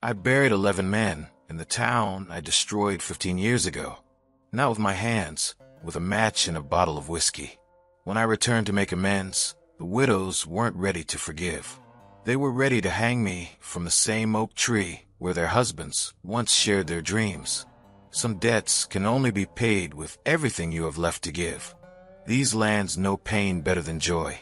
I buried 11 men in the town I destroyed 15 years ago. Not with my hands, with a match and a bottle of whiskey. When I returned to make amends, the widows weren't ready to forgive. They were ready to hang me from the same oak tree where their husbands once shared their dreams. Some debts can only be paid with everything you have left to give. These lands know pain better than joy.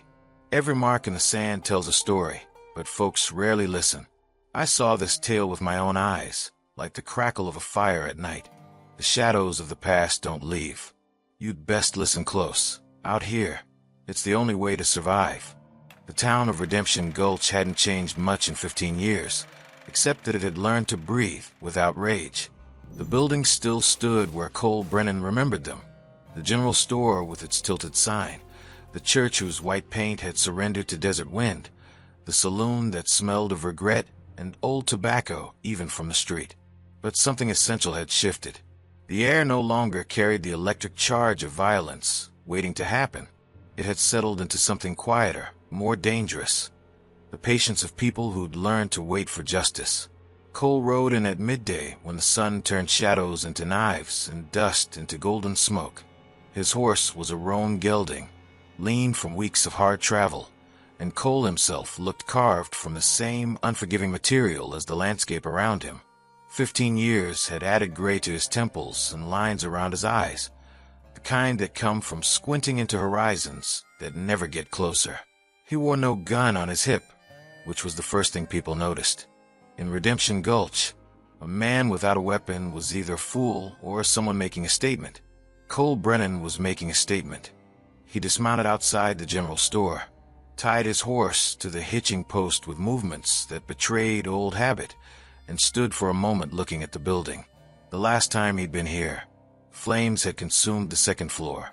Every mark in the sand tells a story, but folks rarely listen. I saw this tale with my own eyes, like the crackle of a fire at night. The shadows of the past don't leave. You'd best listen close. Out here, it's the only way to survive. The town of Redemption Gulch hadn't changed much in 15 years, except that it had learned to breathe without rage. The buildings still stood where Cole Brennan remembered them. The general store with its tilted sign, the church whose white paint had surrendered to desert wind, the saloon that smelled of regret and old tobacco even from the street. But something essential had shifted. The air no longer carried the electric charge of violence waiting to happen. It had settled into something quieter, more dangerous. The patience of people who'd learned to wait for justice. Cole rode in at midday when the sun turned shadows into knives and dust into golden smoke. His horse was a roan gelding, lean from weeks of hard travel, and Cole himself looked carved from the same unforgiving material as the landscape around him. 15 years had added gray to his temples and lines around his eyes, the kind that come from squinting into horizons that never get closer. He wore no gun on his hip, which was the first thing people noticed. In Redemption Gulch, a man without a weapon was either a fool or someone making a statement. Cole Brennan was making a statement. He dismounted outside the general store, tied his horse to the hitching post with movements that betrayed old habit, and stood for a moment looking at the building. The last time he'd been here, flames had consumed the second floor.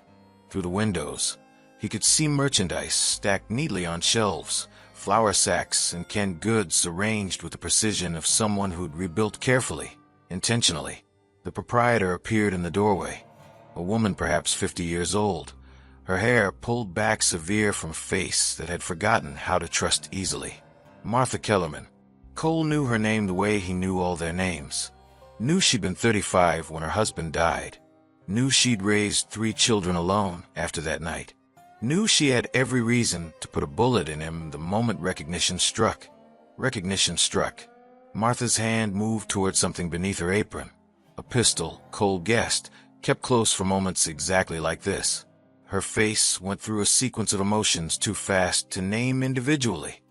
Through the windows, he could see merchandise stacked neatly on shelves, flour sacks and canned goods arranged with the precision of someone who'd rebuilt carefully, intentionally. The proprietor appeared in the doorway, a woman perhaps 50 years old, her hair pulled back severe from a face that had forgotten how to trust easily. Martha Kellerman. Cole knew her name the way he knew all their names. Knew she'd been 35 when her husband died. Knew she'd raised 3 children alone after that night. Knew she had every reason to put a bullet in him the moment recognition struck. Recognition struck. Martha's hand moved toward something beneath her apron. A pistol, Cole guessed, kept close for moments exactly like this. Her face went through a sequence of emotions too fast to name individually.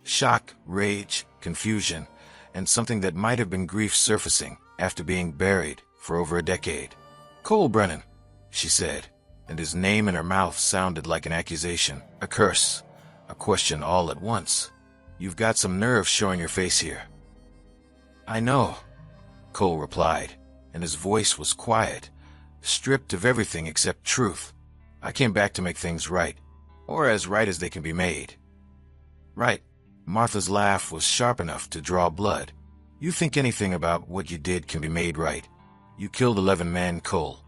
Shock, rage, confusion, and something that might have been grief surfacing after being buried for over a decade. "Cole Brennan," she said, and his name in her mouth sounded like an accusation, a curse, a question all at once. "You've got some nerve showing your face here." "I know," Cole replied, and his voice was quiet, stripped of everything except truth. "I came back to make things right, or as right as they can be made." "Right." Martha's laugh was sharp enough to draw blood. "You think anything about what you did can be made right. You killed 11 men, Cole.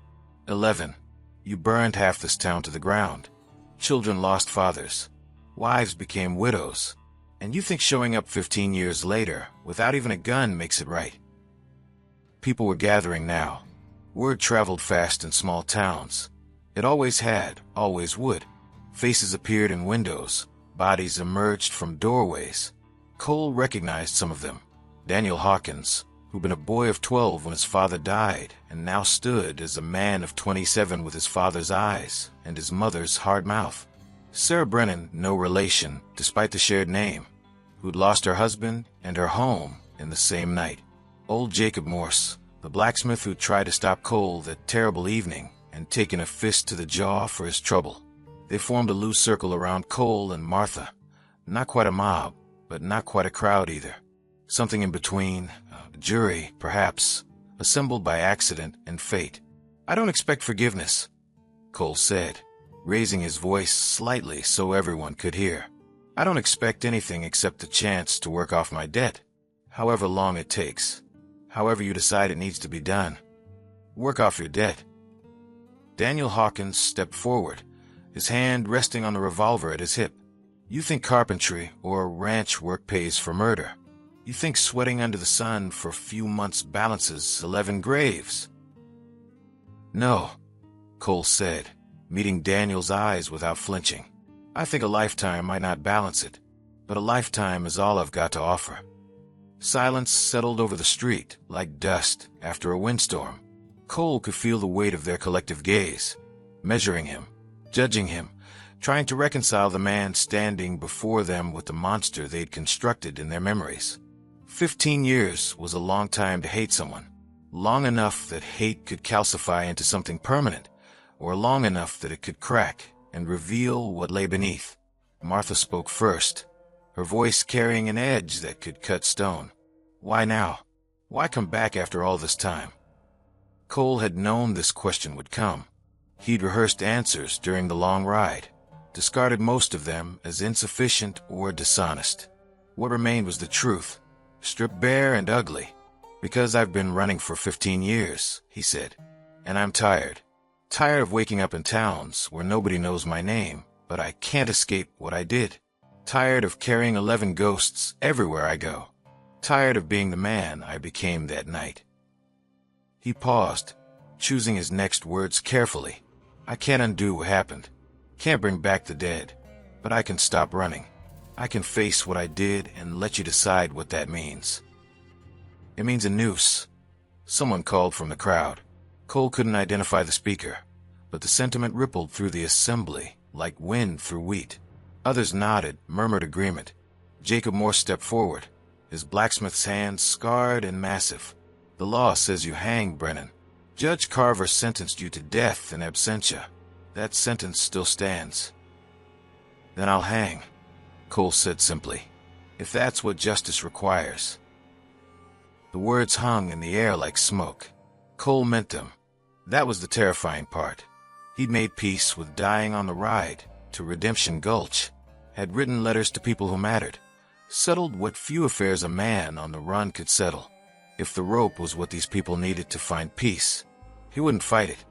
11. You burned half this town to the ground. Children lost fathers. Wives became widows. And you think showing up 15 years later, without even a gun, makes it right." People were gathering now. Word traveled fast in small towns. It always had, always would. Faces appeared in windows. Bodies emerged from doorways. Cole recognized some of them. Daniel Hawkins, who'd been a boy of 12 when his father died, and now stood as a man of 27 with his father's eyes and his mother's hard mouth. Sarah Brennan, no relation, despite the shared name, who'd lost her husband and her home in the same night. Old Jacob Morse, the blacksmith who tried to stop Cole that terrible evening and taken a fist to the jaw for his trouble. They formed a loose circle around Cole and Martha. Not quite a mob, but not quite a crowd either. Something in between, a jury, perhaps, assembled by accident and fate. "I don't expect forgiveness," Cole said, raising his voice slightly so everyone could hear. "I don't expect anything except the chance to work off my debt, however long it takes, however you decide it needs to be done. Work off your debt." Daniel Hawkins stepped forward, his hand resting on the revolver at his hip. "You think carpentry or ranch work pays for murder. You think sweating under the sun for a few months balances 11 graves? No, Cole said, meeting Daniel's eyes without flinching. I think a lifetime might not balance it, but a lifetime is all I've got to offer. Silence settled over the street like dust after a windstorm. Cole could feel the weight of their collective gaze, measuring him, judging him, trying to reconcile the man standing before them with the monster they'd constructed in their memories. 15 years was a long time to hate someone. Long enough that hate could calcify into something permanent, or long enough that it could crack and reveal what lay beneath. Martha spoke first, her voice carrying an edge that could cut stone. Why now? Why come back after all this time? Cole had known this question would come. He'd rehearsed answers during the long ride, discarded most of them as insufficient or dishonest. What remained was the truth, stripped bare and ugly. Because I've been running for 15 years, he said, and I'm tired. Tired of waking up in towns where nobody knows my name, but I can't escape what I did. Tired of carrying 11 ghosts everywhere I go. Tired of being the man I became that night. He paused, choosing his next words carefully. I can't undo what happened. Can't bring back the dead, but I can stop running. I can face what I did and let you decide what that means. It means a noose. Someone called from the crowd. Cole couldn't identify the speaker, but the sentiment rippled through the assembly like wind through wheat. Others nodded, murmured agreement. Jacob Moore stepped forward, his blacksmith's hands scarred and massive. The law says you hang, Brennan. Judge Carver sentenced you to death in absentia. That sentence still stands. Then I'll hang, Cole said simply, if that's what justice requires. The words hung in the air like smoke. Cole meant them. That was the terrifying part. He'd made peace with dying on the ride to Redemption Gulch, had written letters to people who mattered, settled what few affairs a man on the run could settle. If the rope was what these people needed to find peace, he wouldn't fight it.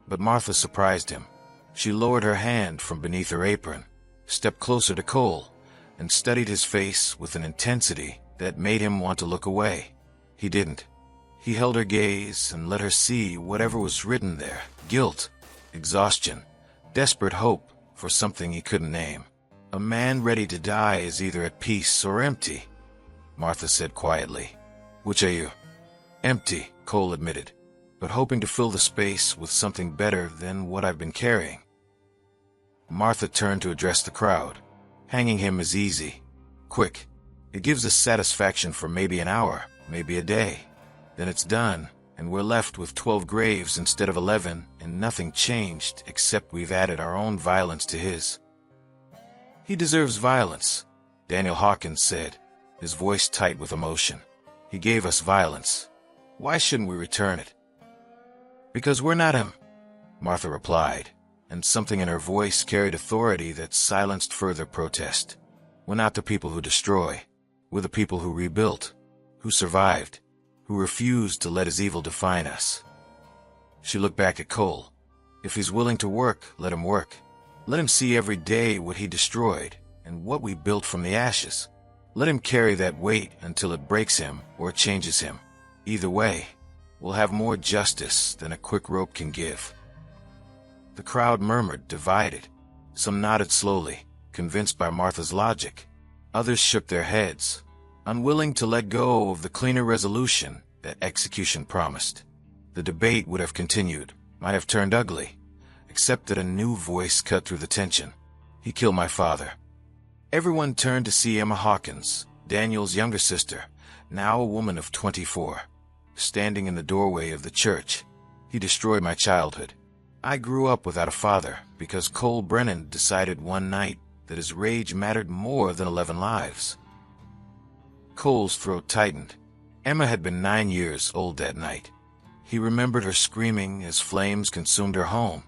But Martha surprised him. She lowered her hand from beneath her apron, stepped closer to Cole, and studied his face with an intensity that made him want to look away. He didn't. He held her gaze and let her see whatever was written there. Guilt, exhaustion, desperate hope for something he couldn't name. A man ready to die is either at peace or empty, Martha said quietly. Which are you? Empty, Cole admitted, but hoping to fill the space with something better than what I've been carrying. Martha turned to address the crowd. Hanging him is easy, quick. It gives us satisfaction for maybe an hour, maybe a day. Then it's done, and we're left with 12 graves instead of 11, and nothing changed except we've added our own violence to his. He deserves violence, Daniel Hawkins said, his voice tight with emotion. He gave us violence. Why shouldn't we return it? Because we're not him, Martha replied, and something in her voice carried authority that silenced further protest. We're not the people who destroy. We're the people who rebuilt, who survived, who refused to let his evil define us. She looked back at Cole. If he's willing to work, let him work. Let him see every day what he destroyed and what we built from the ashes. Let him carry that weight until it breaks him or changes him. Either way, we'll have more justice than a quick rope can give. The crowd murmured, divided. Some nodded slowly, convinced by Martha's logic. Others shook their heads, unwilling to let go of the cleaner resolution that execution promised. The debate would have continued, might have turned ugly, except that a new voice cut through the tension. He killed my father. Everyone turned to see Emma Hawkins, Daniel's younger sister, now a woman of 24, standing in the doorway of the church. He destroyed my childhood. I grew up without a father because Cole Brennan decided one night that his rage mattered more than 11 lives. Cole's throat tightened. Emma had been 9 years old that night. He remembered her screaming as flames consumed her home,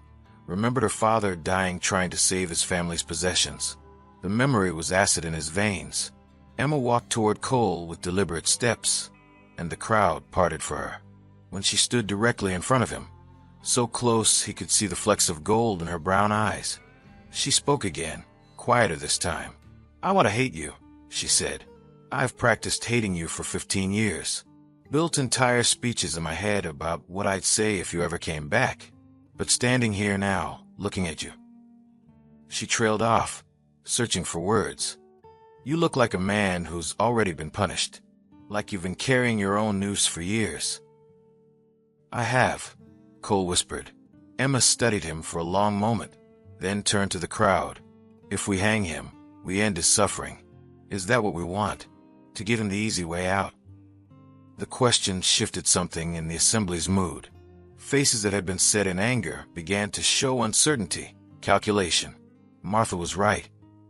remembered her father dying trying to save his family's possessions. The memory was acid in his veins. Emma walked toward Cole with deliberate steps, and the crowd parted for her. When she stood directly in front of him, so close he could see the flecks of gold in her brown eyes, she spoke again, quieter this time. I want to hate you, she said. I've practiced hating you for 15 years. Built entire speeches in my head about what I'd say if you ever came back. But standing here now, looking at you." She trailed off, searching for words. "You look like a man who's already been punished. Like you've been carrying your own noose for years." "I have," Cole whispered. Emma studied him for a long moment, then turned to the crowd. "If we hang him, we end his suffering. Is that what we want? To give him the easy way out?" The question shifted something in the assembly's mood. Faces that had been set in anger began to show uncertainty, calculation. Martha was right.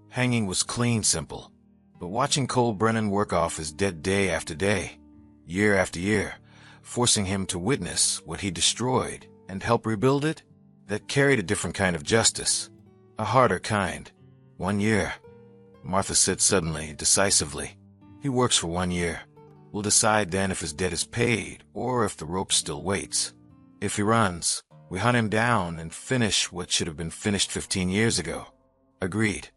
Hanging was clean simple. But watching Cole Brennan work off his dead day after day, year after year, forcing him to witness what he destroyed and help rebuild it, that carried a different kind of justice. A harder kind. 1 year. Martha said suddenly, decisively. "He works for 1 year. We'll decide then if his debt is paid or if the rope still waits. If he runs, we hunt him down and finish what should have been finished 15 years ago." Agreed.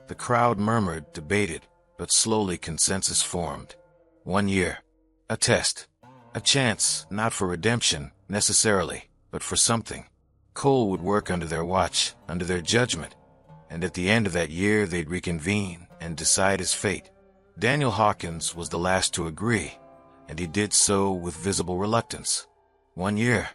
The crowd murmured, debated, but slowly consensus formed. 1 year. A test. A chance, not for redemption, necessarily, but for something. Cole would work under their watch, under their judgment, and at the end of that year they'd reconvene and decide his fate. Daniel Hawkins was the last to agree, and he did so with visible reluctance. 1 year,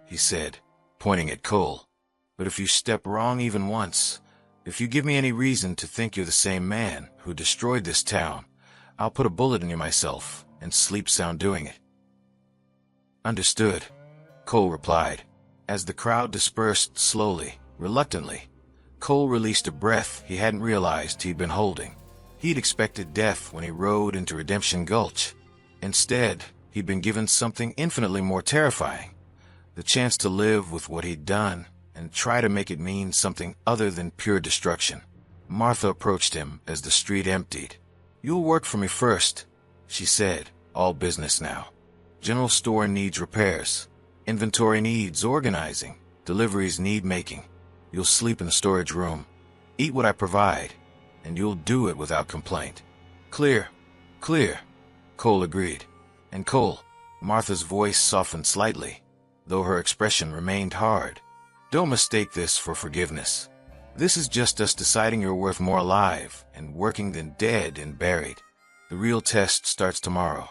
he said, pointing at Cole. "But if you step wrong even once, if you give me any reason to think you're the same man who destroyed this town, I'll put a bullet in you myself and sleep sound doing it." "Understood," Cole replied. As the crowd dispersed slowly, reluctantly, Cole released a breath he hadn't realized he'd been holding. He'd expected death when he rode into Redemption Gulch. Instead, he'd been given something infinitely more terrifying. The chance to live with what he'd done and try to make it mean something other than pure destruction. Martha approached him as the street emptied. "You'll work for me first," she said, all business now. "General store needs repairs. Inventory needs organizing. Deliveries need making. You'll sleep in the storage room. Eat what I provide, and you'll do it without complaint." "Clear, clear," Cole agreed. "And Cole," Martha's voice softened slightly, though her expression remained hard, "don't mistake this for forgiveness. This is just us deciding you're worth more alive and working than dead and buried. The real test starts tomorrow."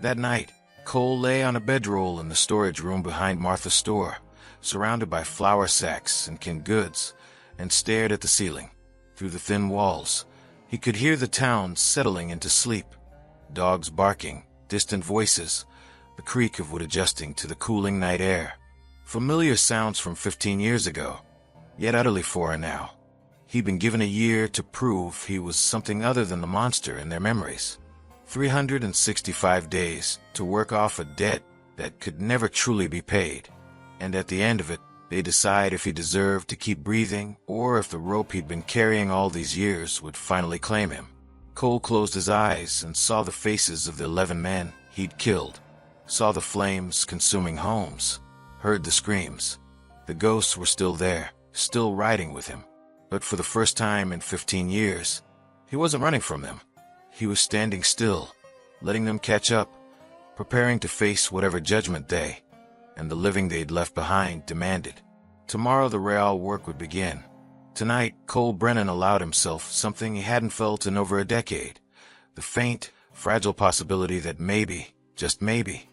That night, Cole lay on a bedroll in the storage room behind Martha's store, surrounded by flour sacks and canned goods, and stared at the ceiling. Through the thin walls, he could hear the town settling into sleep. Dogs barking, distant voices, the creak of wood adjusting to the cooling night air. Familiar sounds from 15 years ago, yet utterly foreign now. He'd been given a year to prove he was something other than the monster in their memories. 365 days to work off a debt that could never truly be paid. And at the end of it, they decide if he deserved to keep breathing or if the rope he'd been carrying all these years would finally claim him. Cole closed his eyes and saw the faces of the 11 men he'd killed, saw the flames consuming homes, heard the screams. The ghosts were still there, still riding with him. But for the first time in 15 years, he wasn't running from them. He was standing still, letting them catch up, preparing to face whatever judgment they, and the living they'd left behind, demanded. Tomorrow the real work would begin. Tonight, Cole Brennan allowed himself something he hadn't felt in over a decade. The faint, fragile possibility that maybe, just maybe,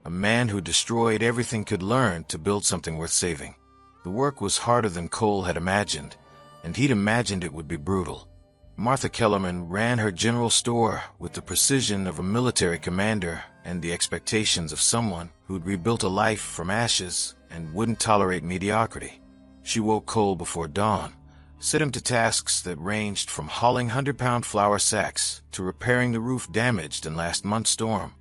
a man who destroyed everything could learn to build something worth saving. The work was harder than Cole had imagined, and he'd imagined it would be brutal. Martha Kellerman ran her general store with the precision of a military commander and the expectations of someone who'd rebuilt a life from ashes and wouldn't tolerate mediocrity. She woke Cole before dawn, set him to tasks that ranged from hauling 100-pound flour sacks to repairing the roof damaged in last month's storm,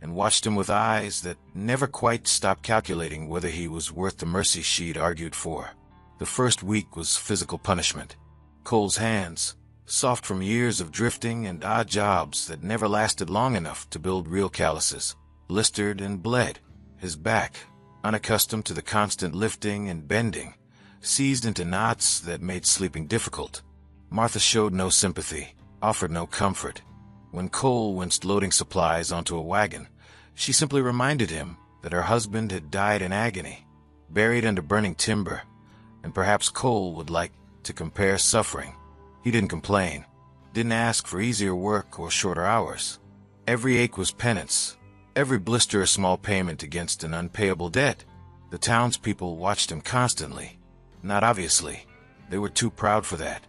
and watched him with eyes that never quite stopped calculating whether he was worth the mercy she'd argued for. The first week was physical punishment. Cole's hands, soft from years of drifting and odd jobs that never lasted long enough to build real calluses, blistered and bled. His back, unaccustomed to the constant lifting and bending, seized into knots that made sleeping difficult. Martha showed no sympathy, offered no comfort. When Cole went loading supplies onto a wagon, she simply reminded him that her husband had died in agony, buried under burning timber, and perhaps Cole would like to compare suffering. He didn't complain, didn't ask for easier work or shorter hours. Every ache was penance, every blister a small payment against an unpayable debt. The townspeople watched him constantly. Not obviously. They were too proud for that.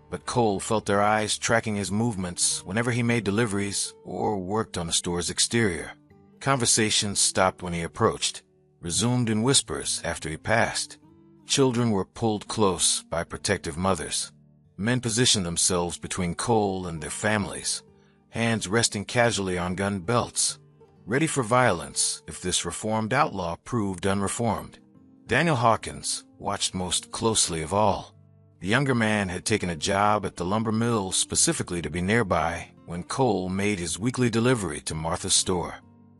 But Cole felt their eyes tracking his movements whenever he made deliveries or worked on the store's exterior. Conversations stopped when he approached, resumed in whispers after he passed. Children were pulled close by protective mothers. Men positioned themselves between Cole and their families, hands resting casually on gun belts, ready for violence if this reformed outlaw proved unreformed. Daniel Hawkins watched most closely of all. The younger man had taken a job at the lumber mill specifically to be nearby when Cole made his weekly delivery to Martha's store.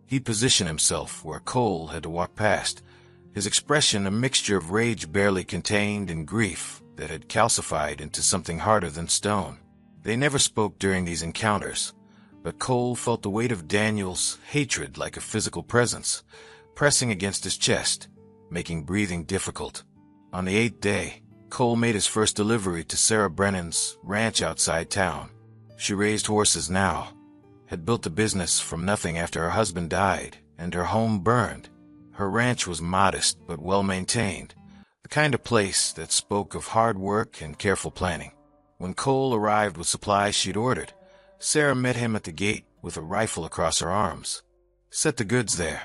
He'd positioned himself where Cole had to walk past, his expression a mixture of rage barely contained and grief that had calcified into something harder than stone. They never spoke during these encounters, but Cole felt the weight of Daniel's hatred like a physical presence, pressing against his chest, making breathing difficult. On the 8th day, Cole made his first delivery to Sarah Brennan's ranch outside town. She raised horses now, had built a business from nothing after her husband died and her home burned. Her ranch was modest but well-maintained, the kind of place that spoke of hard work and careful planning. When Cole arrived with supplies she'd ordered, Sarah met him at the gate with a rifle across her arms. "Set the goods there,"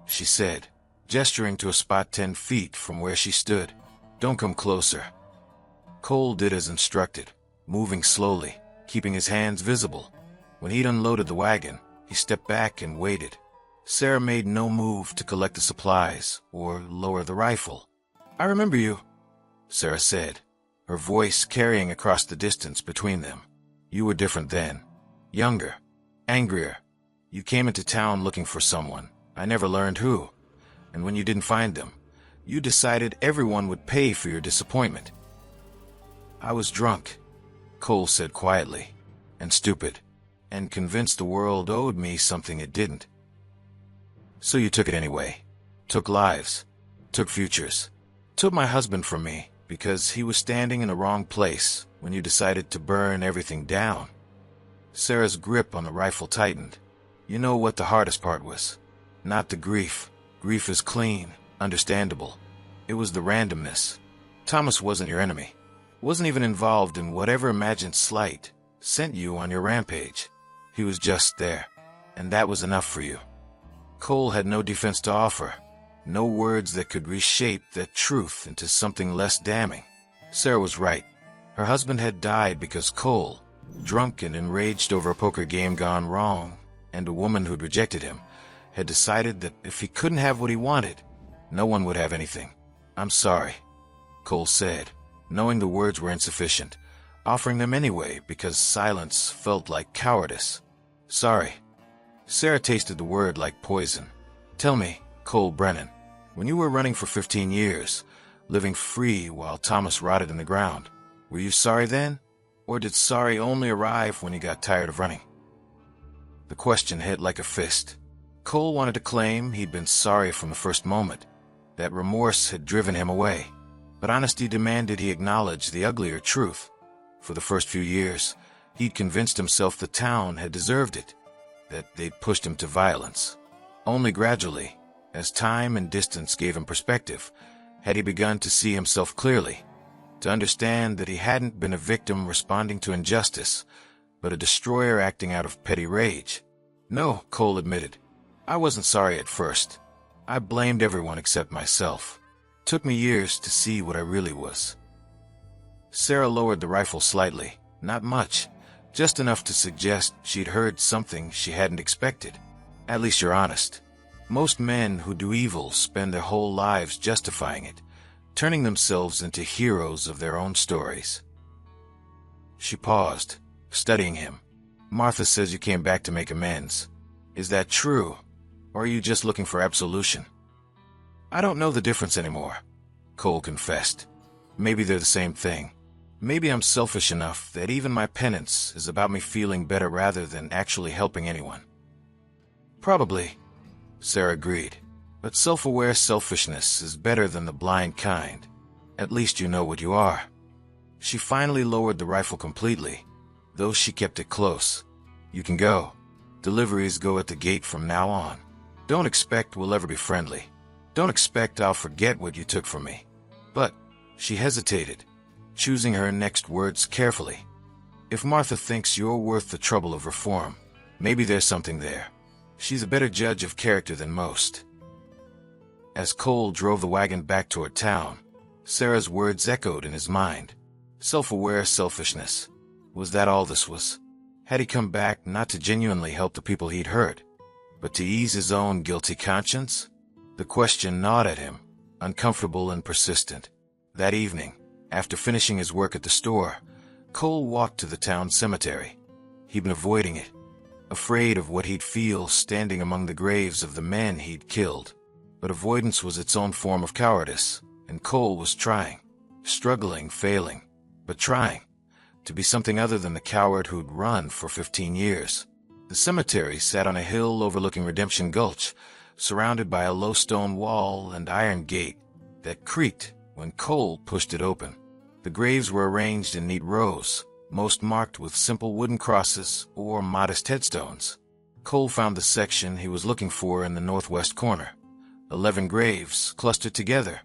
she said, gesturing to a spot 10 feet from where she stood. "Don't come closer." Cole did as instructed, moving slowly, keeping his hands visible. When he'd unloaded the wagon, he stepped back and waited. Sarah made no move to collect the supplies or lower the rifle. "I remember you," Sarah said, her voice carrying across the distance between them. "You were different then. Younger, angrier. You came into town looking for someone. I never learned who. And when you didn't find them, you decided everyone would pay for your disappointment." "I was drunk," Cole said quietly, "and stupid, and convinced the world owed me something it didn't. So you took it anyway. Took lives. Took futures. Took my husband from me because he was standing in the wrong place when you decided to burn everything down." Sarah's grip on the rifle tightened. "You know what the hardest part was? Not the grief. Grief is clean, understandable. It was the randomness. Thomas wasn't your enemy. Wasn't even involved in whatever imagined slight sent you on your rampage. He was just there, and that was enough for you." Cole had no defense to offer, no words that could reshape that truth into something less damning. Sarah was right. Her husband had died because Cole, drunk and enraged over a poker game gone wrong, and a woman who'd rejected him, had decided that if he couldn't have what he wanted, no one would have anything. "I'm sorry," Cole said, knowing the words were insufficient, offering them anyway because silence felt like cowardice. "Sorry." Sarah tasted the word like poison. "Tell me, Cole Brennan, when you were running for 15 years, living free while Thomas rotted in the ground, were you sorry then? Or did sorry only arrive when you got tired of running?" The question hit like a fist. Cole wanted to claim he'd been sorry from the first moment, that remorse had driven him away. But honesty demanded he acknowledge the uglier truth. For the first few years, he'd convinced himself the town had deserved it, that they'd pushed him to violence. Only gradually, as time and distance gave him perspective, had he begun to see himself clearly, to understand that he hadn't been a victim responding to injustice, but a destroyer acting out of petty rage. "No," Cole admitted. "I wasn't sorry at first. I blamed everyone except myself. Took me years to see what I really was." Sarah lowered the rifle slightly, not much, just enough to suggest she'd heard something she hadn't expected. "At least you're honest. Most men who do evil spend their whole lives justifying it, turning themselves into heroes of their own stories." She paused, studying him. "Martha says you came back to make amends. Is that true, or are you just looking for absolution?" "I don't know the difference anymore," Cole confessed. "Maybe they're the same thing. Maybe I'm selfish enough that even my penance is about me feeling better rather than actually helping anyone. Probably, Sarah agreed. But self-aware selfishness is better than the blind kind. At least you know what you are. She finally lowered the rifle completely, though she kept it close. You can go. Deliveries go at the gate from now on. Don't expect we'll ever be friendly. Don't expect I'll forget what you took from me. But, she hesitated, choosing her next words carefully. If Martha thinks you're worth the trouble of reform, maybe there's something there. She's a better judge of character than most. As Cole drove the wagon back toward town, Sarah's words echoed in his mind. Self-aware selfishness. Was that all this was? Had he come back not to genuinely help the people he'd hurt, but to ease his own guilty conscience? The question gnawed at him, uncomfortable and persistent. That evening, after finishing his work at the store, Cole walked to the town cemetery. He'd been avoiding it, afraid of what he'd feel standing among the graves of the men he'd killed. But avoidance was its own form of cowardice, and Cole was trying, struggling, failing, but trying, to be something other than the coward who'd run for 15 years. The cemetery sat on a hill overlooking Redemption Gulch, surrounded by a low stone wall and iron gate that creaked when Cole pushed it open. The graves were arranged in neat rows, most marked with simple wooden crosses or modest headstones. Cole found the section he was looking for in the northwest corner. 11 graves clustered together,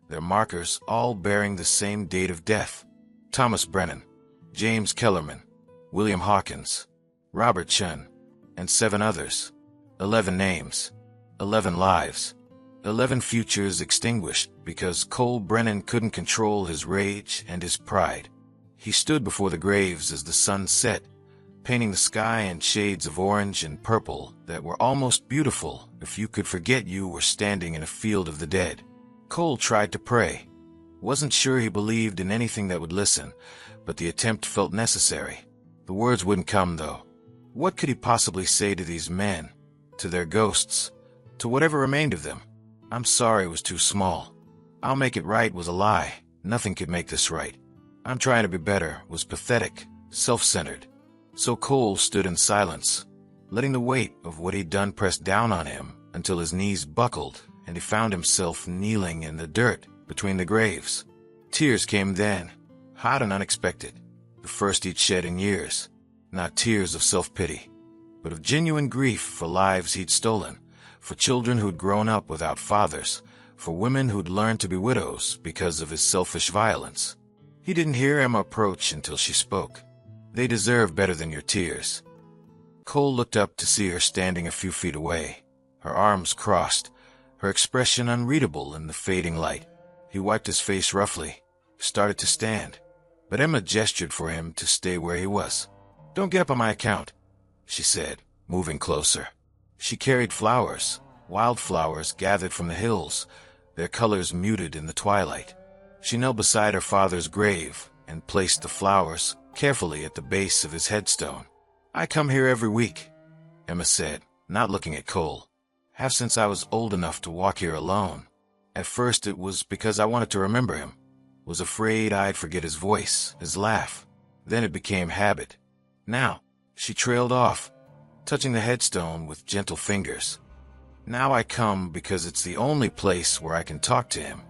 their markers all bearing the same date of death. Thomas Brennan, James Kellerman, William Hawkins, Robert Chun, and 7 others. 11 names, 11 lives, 11 futures extinguished because Cole Brennan couldn't control his rage and his pride. He stood before the graves as the sun set, painting the sky in shades of orange and purple that were almost beautiful if you could forget you were standing in a field of the dead. Cole tried to pray. Wasn't sure he believed in anything that would listen, but the attempt felt necessary. The words wouldn't come, though. What could he possibly say to these men, to their ghosts, to whatever remained of them? I'm sorry was too small. I'll make it right was a lie. Nothing could make this right. I'm trying to be better was pathetic, self-centered. So Cole stood in silence, letting the weight of what he'd done press down on him until his knees buckled and he found himself kneeling in the dirt between the graves. Tears came then, hot and unexpected, the first he'd shed in years. Not tears of self-pity, but of genuine grief for lives he'd stolen, for children who'd grown up without fathers, for women who'd learned to be widows because of his selfish violence. He didn't hear Emma approach until she spoke. They deserve better than your tears. Cole looked up to see her standing a few feet away, her arms crossed, her expression unreadable in the fading light. He wiped his face roughly, started to stand, but Emma gestured for him to stay where he was. Don't get up on my account, she said, moving closer. She carried flowers, wildflowers gathered from the hills, their colors muted in the twilight. She knelt beside her father's grave and placed the flowers carefully at the base of his headstone. I come here every week, Emma said, not looking at Cole. Have since I was old enough to walk here alone. At first it was because I wanted to remember him, was afraid I'd forget his voice, his laugh. Then it became habit. Now, she trailed off, touching the headstone with gentle fingers. Now I come because it's the only place where I can talk to him,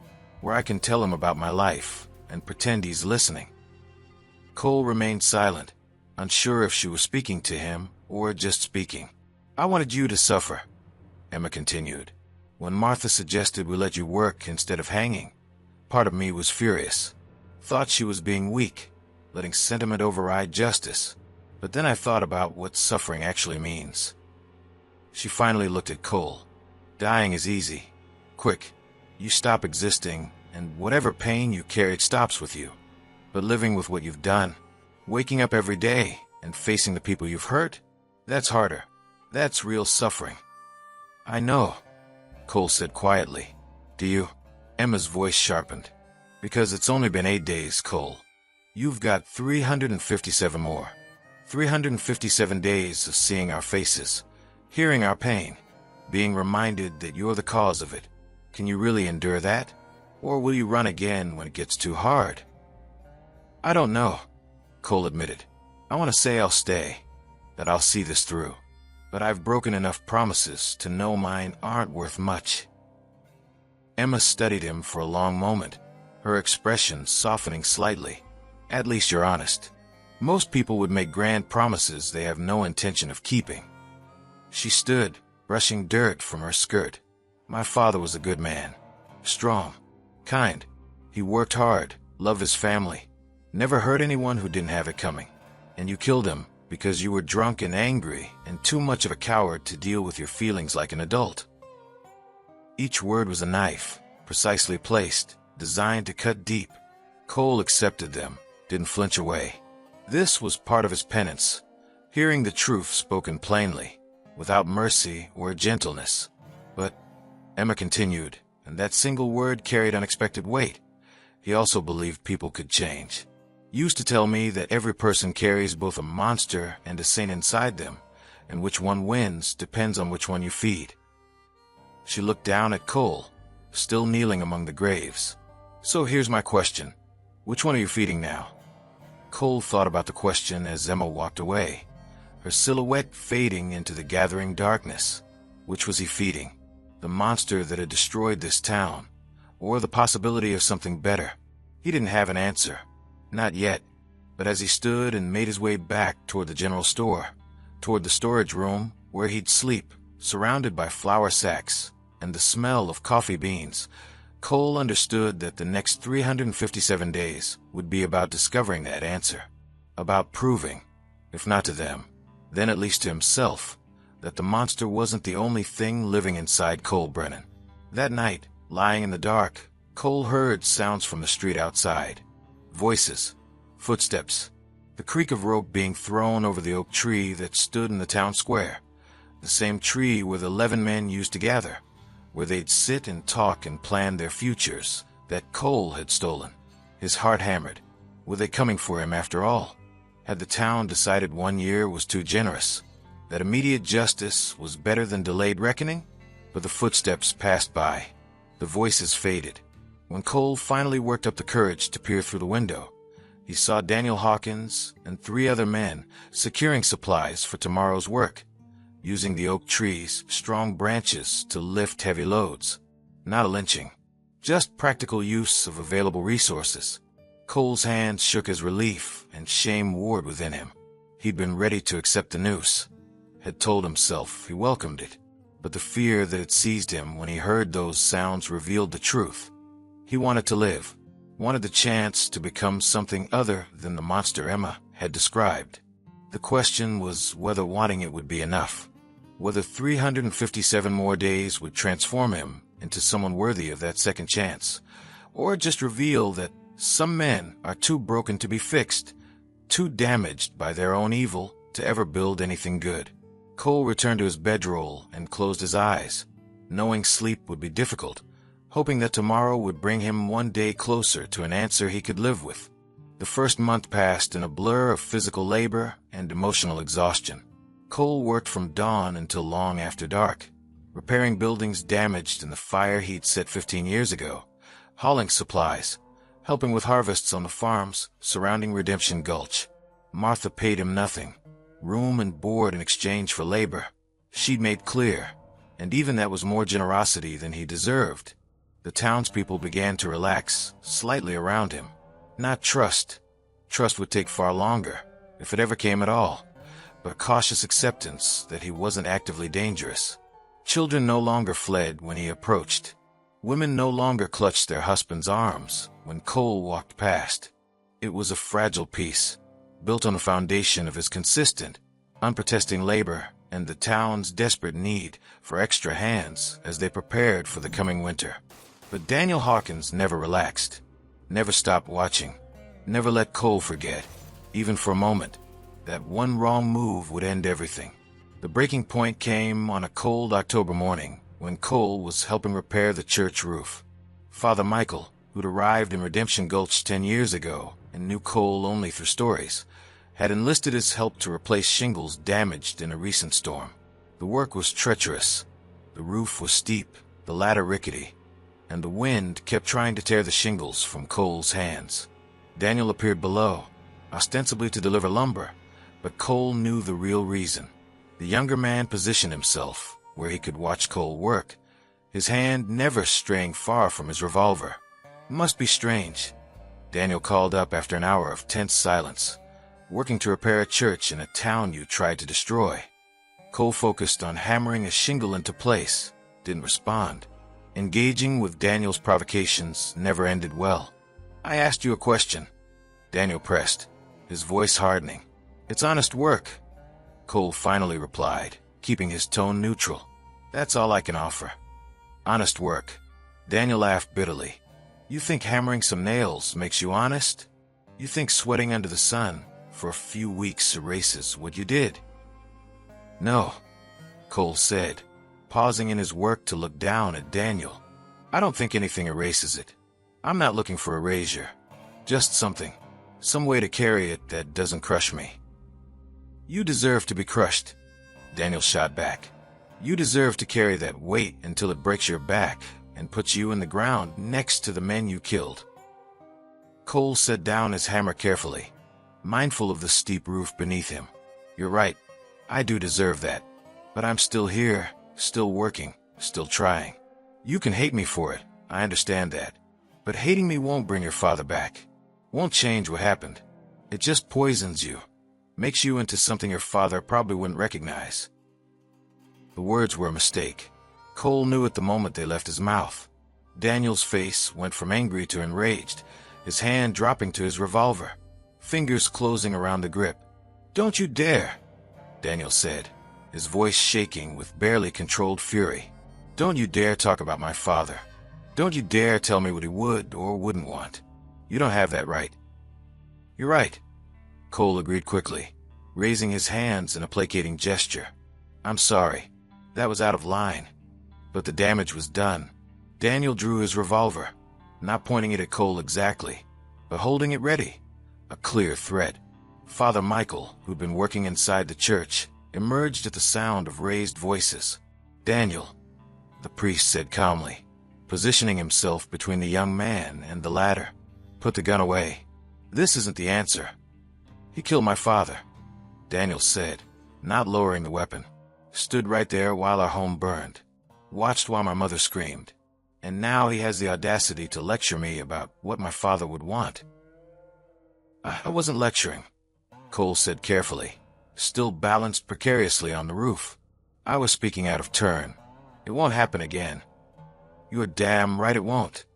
where I can tell him about my life and pretend he's listening. Cole remained silent, unsure if she was speaking to him or just speaking. I wanted you to suffer, Emma continued. When Martha suggested we let you work instead of hanging, part of me was furious. Thought she was being weak, letting sentiment override justice. But then I thought about what suffering actually means. She finally looked at Cole. Dying is easy, quick. You stop existing, and whatever pain you carried stops with you. But living with what you've done, waking up every day and facing the people you've hurt, that's harder. That's real suffering. I know, Cole said quietly. Do you? Emma's voice sharpened. Because it's only been 8 days, Cole. You've got 357 more. 357 days of seeing our faces, hearing our pain, being reminded that you're the cause of it. Can you really endure that? Or will you run again when it gets too hard? "I don't know," Cole admitted. "I want to say I'll stay, that I'll see this through. But I've broken enough promises to know mine aren't worth much." Emma studied him for a long moment, her expression softening slightly. "At least you're honest. Most people would make grand promises they have no intention of keeping." She stood, brushing dirt from her skirt. "My father was a good man. Strong. Kind. He worked hard, loved his family. Never hurt anyone who didn't have it coming. And you killed him because you were drunk and angry and too much of a coward to deal with your feelings like an adult." Each word was a knife, precisely placed, designed to cut deep. Cole accepted them, didn't flinch away. This was part of his penance, hearing the truth spoken plainly, without mercy or gentleness. But Emma continued, and that single word carried unexpected weight. He also believed people could change. "Used to tell me that every person carries both a monster and a saint inside them, and which one wins depends on which one you feed." She looked down at Cole, still kneeling among the graves. "So here's my question. Which one are you feeding now?" Cole thought about the question as Emma walked away, her silhouette fading into the gathering darkness. Which was he feeding? The monster that had destroyed this town, or the possibility of something better? He didn't have an answer. Not yet. But as he stood and made his way back toward the general store, toward the storage room where he'd sleep, surrounded by flour sacks and the smell of coffee beans, Cole understood that the next 357 days would be about discovering that answer, about proving, if not to them, then at least to himself, that the monster wasn't the only thing living inside Cole Brennan. That night, lying in the dark, Cole heard sounds from the street outside. Voices, footsteps, the creak of rope being thrown over the oak tree that stood in the town square, the same tree where the 11 men used to gather, where they'd sit and talk and plan their futures that Cole had stolen. His heart hammered. Were they coming for him after all? Had the town decided 1 year was too generous, that immediate justice was better than delayed reckoning? But the footsteps passed by. The voices faded. When Cole finally worked up the courage to peer through the window, he saw Daniel Hawkins and 3 other men securing supplies for tomorrow's work, using the oak tree's strong branches to lift heavy loads. Not a lynching, just practical use of available resources. Cole's hands shook as relief and shame warred within him. He'd been ready to accept the noose, had told himself he welcomed it, but the fear that had seized him when he heard those sounds revealed the truth. He wanted to live, wanted the chance to become something other than the monster Emma had described. The question was whether wanting it would be enough, whether 357 more days would transform him into someone worthy of that second chance, or just reveal that some men are too broken to be fixed, too damaged by their own evil to ever build anything good. Cole returned to his bedroll and closed his eyes, knowing sleep would be difficult, hoping that tomorrow would bring him one day closer to an answer he could live with. The first month passed in a blur of physical labor and emotional exhaustion. Cole worked from dawn until long after dark, repairing buildings damaged in the fire he'd set 15 years ago, hauling supplies, helping with harvests on the farms surrounding Redemption Gulch. Martha paid him nothing, room and board in exchange for labor. She'd made clear, and even that was more generosity than he deserved. The townspeople began to relax slightly around him. Not trust. Trust would take far longer, if it ever came at all, but cautious acceptance that he wasn't actively dangerous. Children no longer fled when he approached. Women no longer clutched their husbands' arms when Cole walked past. It was a fragile peace, built on the foundation of his consistent, unprotesting labor and the town's desperate need for extra hands as they prepared for the coming winter. But Daniel Hawkins never relaxed, never stopped watching, never let Cole forget, even for a moment, that one wrong move would end everything. The breaking point came on a cold October morning when Cole was helping repair the church roof. Father Michael, who'd arrived in Redemption Gulch 10 years ago and knew Cole only through stories, had enlisted his help to replace shingles damaged in a recent storm. The work was treacherous. The roof was steep, the ladder rickety, and the wind kept trying to tear the shingles from Cole's hands. Daniel appeared below, ostensibly to deliver lumber, but Cole knew the real reason. The younger man positioned himself where he could watch Cole work, his hand never straying far from his revolver. It must be strange, Daniel called up after an hour of tense silence. Working to repair a church in a town you tried to destroy. Cole focused on hammering a shingle into place, didn't respond. Engaging with Daniel's provocations never ended well. I asked you a question, Daniel pressed, his voice hardening. It's honest work, Cole finally replied, keeping his tone neutral. That's all I can offer. Honest work. Daniel laughed bitterly. You think hammering some nails makes you honest? You think sweating under the sun for a few weeks erases what you did? No, Cole said, pausing in his work to look down at Daniel. I don't think anything erases it. I'm not looking for erasure. Just something. Some way to carry it that doesn't crush me. You deserve to be crushed, Daniel shot back. You deserve to carry that weight until it breaks your back and puts you in the ground next to the men you killed. Cole set down his hammer carefully, mindful of the steep roof beneath him. You're right, I do deserve that. But I'm still here, still working, still trying. You can hate me for it, I understand that. But hating me won't bring your father back. Won't change what happened. It just poisons you. Makes you into something your father probably wouldn't recognize. The words were a mistake. Cole knew at the moment they left his mouth. Daniel's face went from angry to enraged, his hand dropping to his revolver, fingers closing around the grip. Don't you dare, Daniel said, his voice shaking with barely controlled fury. Don't you dare talk about my father. Don't you dare tell me what he would or wouldn't want. You don't have that right. You're right, Cole agreed quickly, raising his hands in a placating gesture. I'm sorry. That was out of line. But the damage was done. Daniel drew his revolver, not pointing it at Cole exactly, but holding it ready. A clear threat. Father Michael, who'd been working inside the church, emerged at the sound of raised voices. Daniel, the priest said calmly, positioning himself between the young man and the latter. Put the gun away. This isn't the answer. He killed my father, Daniel said, not lowering the weapon. Stood right there while our home burned. Watched while my mother screamed. And now he has the audacity to lecture me about what my father would want. I wasn't lecturing, Cole said carefully, still balanced precariously on the roof. I was speaking out of turn. It won't happen again. You're damn right it won't,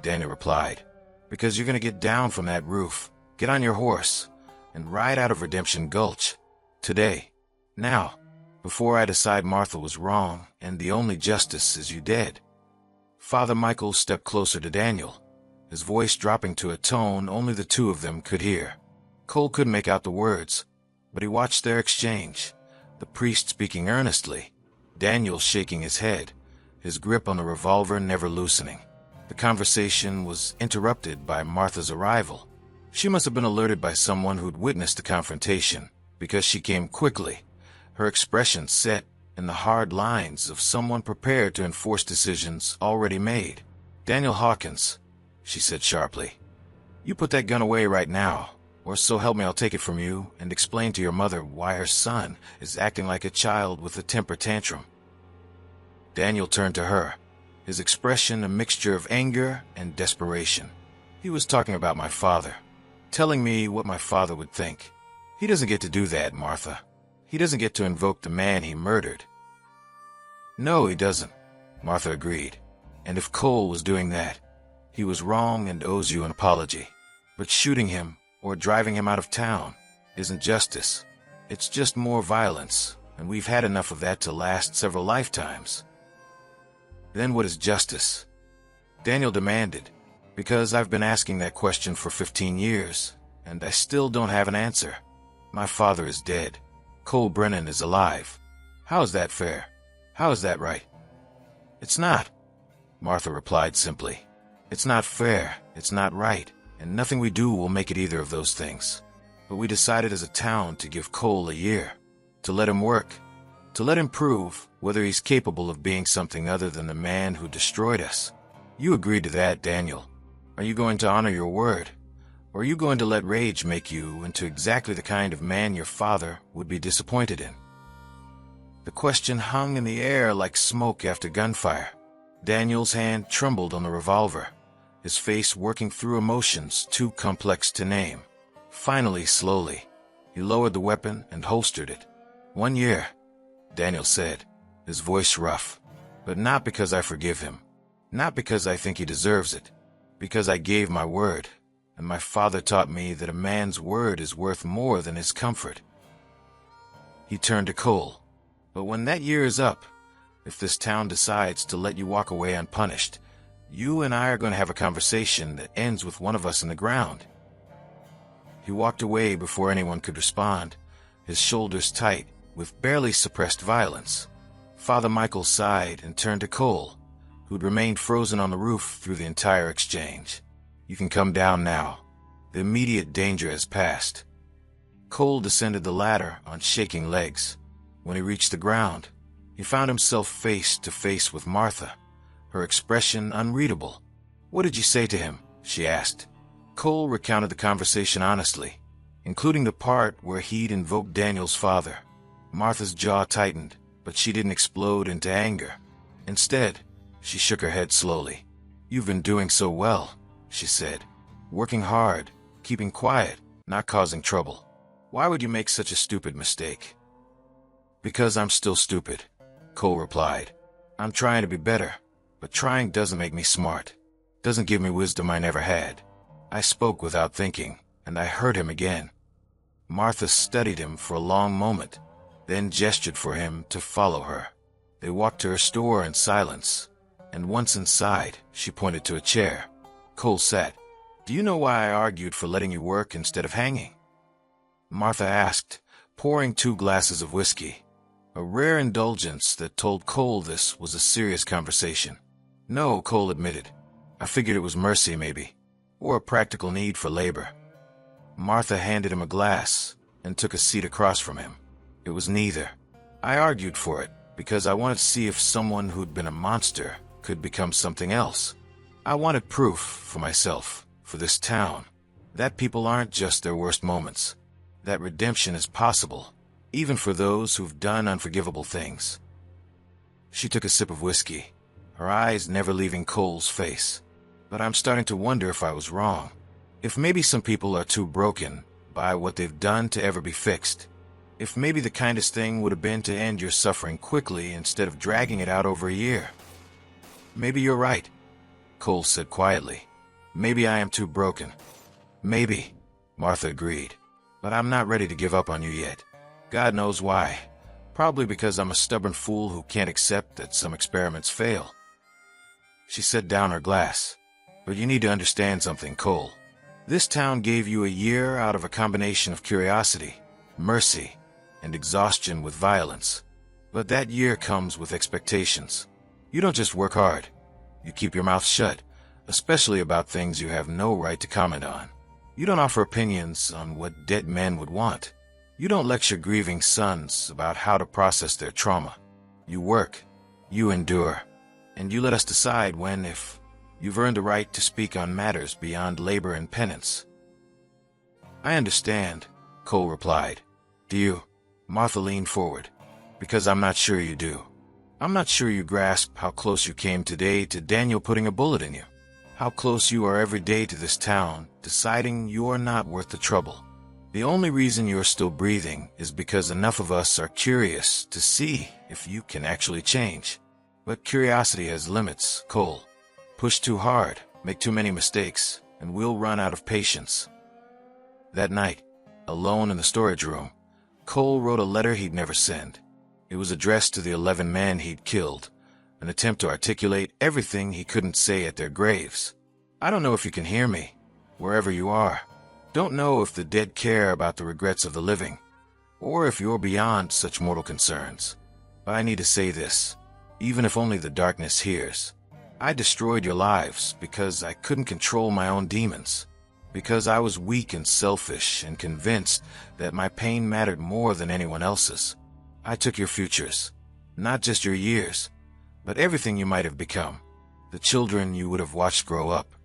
Daniel replied, because you're going to get down from that roof, get on your horse, and ride out of Redemption Gulch. Today. Now. Before I decide Martha was wrong and the only justice is you dead. Father Michael stepped closer to Daniel, his voice dropping to a tone only the two of them could hear. Cole couldn't make out the words, but he watched their exchange, the priest speaking earnestly, Daniel shaking his head, his grip on the revolver never loosening. The conversation was interrupted by Martha's arrival. She must have been alerted by someone who'd witnessed the confrontation, because she came quickly, her expression set in the hard lines of someone prepared to enforce decisions already made. Daniel Hawkins, she said sharply, you put that gun away right now, or so help me I'll take it from you and explain to your mother why her son is acting like a child with a temper tantrum. Daniel turned to her, his expression a mixture of anger and desperation. He was talking about my father, telling me what my father would think. He doesn't get to do that, Martha. He doesn't get to invoke the man he murdered. No, he doesn't, Martha agreed. And if Cole was doing that, he was wrong and owes you an apology. But shooting him or driving him out of town isn't justice. It's just more violence, and we've had enough of that to last several lifetimes. Then what is justice? Daniel demanded, because I've been asking that question for 15 years, and I still don't have an answer. My father is dead. Cole Brennan is alive. How is that fair? How is that right? It's not, Martha replied simply. It's not fair, it's not right, and nothing we do will make it either of those things. But we decided as a town to give Cole a year, to let him work, to let him prove whether he's capable of being something other than the man who destroyed us. You agreed to that, Daniel. Are you going to honor your word? Or are you going to let rage make you into exactly the kind of man your father would be disappointed in? The question hung in the air like smoke after gunfire. Daniel's hand trembled on the revolver, his face working through emotions too complex to name. Finally, slowly, he lowered the weapon and holstered it. 1 year, Daniel said, his voice rough. But not because I forgive him. Not because I think he deserves it. Because I gave my word, and my father taught me that a man's word is worth more than his comfort. He turned to Cole. But when that year is up, if this town decides to let you walk away unpunished, you and I are going to have a conversation that ends with one of us in the ground. He walked away before anyone could respond, his shoulders tight with barely suppressed violence. Father Michael sighed and turned to Cole, who'd remained frozen on the roof through the entire exchange. You can come down now. The immediate danger has passed. Cole descended the ladder on shaking legs. When he reached the ground, he found himself face to face with Martha, her expression unreadable. "What did you say to him?" she asked. Cole recounted the conversation honestly, including the part where he'd invoked Daniel's father. Martha's jaw tightened, but she didn't explode into anger. Instead, she shook her head slowly. "You've been doing so well," she said. "Working hard, keeping quiet, not causing trouble. Why would you make such a stupid mistake?" "Because I'm still stupid," Cole replied. "I'm trying to be better, but trying doesn't make me smart. Doesn't give me wisdom I never had." I spoke without thinking, and I heard him again. Martha studied him for a long moment, then gestured for him to follow her. They walked to her store in silence, and once inside, she pointed to a chair. Cole sat. "Do you know why I argued for letting you work instead of hanging?" Martha asked, pouring 2 glasses of whiskey, a rare indulgence that told Cole this was a serious conversation. "No," Cole admitted. "I figured it was mercy, maybe, or a practical need for labor." Martha handed him a glass and took a seat across from him. "It was neither. I argued for it because I wanted to see if someone who'd been a monster could become something else. I wanted proof for myself, for this town, that people aren't just their worst moments, that redemption is possible, even for those who've done unforgivable things." She took a sip of whiskey, her eyes never leaving Cole's face. "But I'm starting to wonder if I was wrong. If maybe some people are too broken by what they've done to ever be fixed. If maybe the kindest thing would have been to end your suffering quickly instead of dragging it out over a year." "Maybe you're right," Cole said quietly. "Maybe I am too broken." "Maybe," Martha agreed. "But I'm not ready to give up on you yet. God knows why. Probably because I'm a stubborn fool who can't accept that some experiments fail." She set down her glass. "But you need to understand something, Cole. This town gave you a year out of a combination of curiosity, mercy, and exhaustion with violence. But that year comes with expectations. You don't just work hard. You keep your mouth shut, especially about things you have no right to comment on. You don't offer opinions on what dead men would want. You don't lecture grieving sons about how to process their trauma. You work, you endure, and you let us decide when, if you've earned the right to speak on matters beyond labor and penance." "I understand," Cole replied. "Do you?" Martha leaned forward. "Because I'm not sure you do. I'm not sure you grasp how close you came today to Daniel putting a bullet in you. How close you are every day to this town, deciding you are not worth the trouble. The only reason you are still breathing is because enough of us are curious to see if you can actually change. But curiosity has limits, Cole. Push too hard, make too many mistakes, and we'll run out of patience." That night, alone in the storage room, Cole wrote a letter he'd never send. It was addressed to the 11 men he'd killed, an attempt to articulate everything he couldn't say at their graves. "I don't know if you can hear me, wherever you are. Don't know if the dead care about the regrets of the living, or if you're beyond such mortal concerns. But I need to say this, even if only the darkness hears. I destroyed your lives because I couldn't control my own demons, because I was weak and selfish and convinced that my pain mattered more than anyone else's. I took your futures, not just your years, but everything you might have become, the children you would have watched grow up,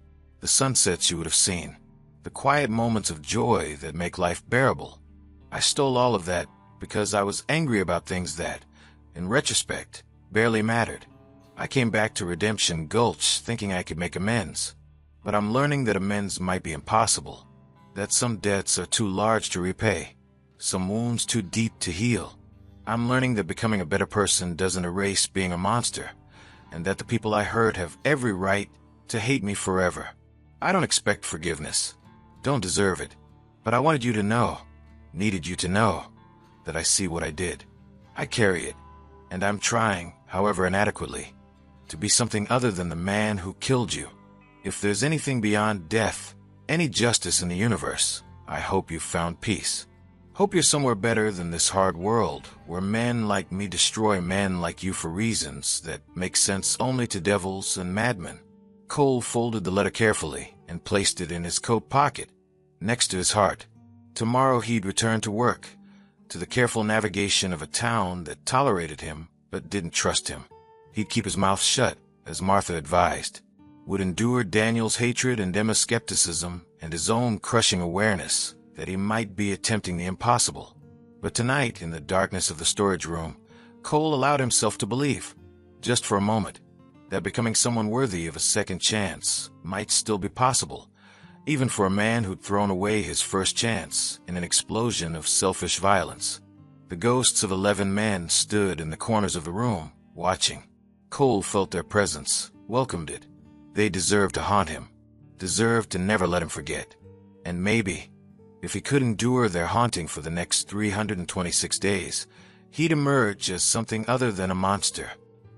the sunsets you would have seen, the quiet moments of joy that make life bearable. I stole all of that because I was angry about things that, in retrospect, barely mattered. I came back to Redemption Gulch thinking I could make amends, but I'm learning that amends might be impossible, that some debts are too large to repay, some wounds too deep to heal. I'm learning that becoming a better person doesn't erase being a monster, and that the people I hurt have every right to hate me forever. I don't expect forgiveness, don't deserve it, but I wanted you to know, needed you to know, that I see what I did. I carry it, and I'm trying, however inadequately, to be something other than the man who killed you. If there's anything beyond death, any justice in the universe, I hope you've found peace. Hope you're somewhere better than this hard world, where men like me destroy men like you for reasons that make sense only to devils and madmen. Cole folded the letter carefully and placed it in his coat pocket, next to his heart. Tomorrow he'd return to work, to the careful navigation of a town that tolerated him but didn't trust him. He'd keep his mouth shut, as Martha advised, would endure Daniel's hatred and Emma's skepticism and his own crushing awareness that he might be attempting the impossible. But tonight, in the darkness of the storage room, Cole allowed himself to believe, just for a moment, that becoming someone worthy of a second chance might still be possible, even for a man who'd thrown away his first chance in an explosion of selfish violence. The ghosts of 11 men stood in the corners of the room, watching. Cole felt their presence, welcomed it. They deserved to haunt him, deserved to never let him forget. And maybe, if he could endure their haunting for the next 326 days, he'd emerge as something other than a monster.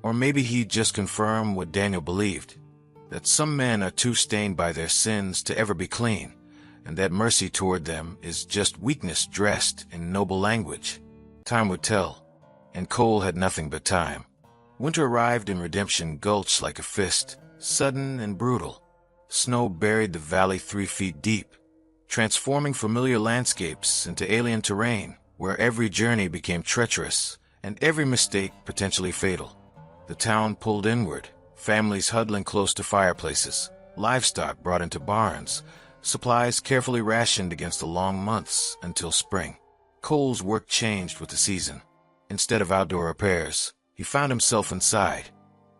Or maybe he'd just confirm what Daniel believed, that some men are too stained by their sins to ever be clean, and that mercy toward them is just weakness dressed in noble language. Time would tell, and Cole had nothing but time. Winter arrived in Redemption Gulch like a fist, sudden and brutal. Snow buried the valley 3 feet deep, transforming familiar landscapes into alien terrain where every journey became treacherous and every mistake potentially fatal. The town pulled inward, families huddling close to fireplaces, livestock brought into barns, supplies carefully rationed against the long months until spring. Cole's work changed with the season. Instead of outdoor repairs, he found himself inside,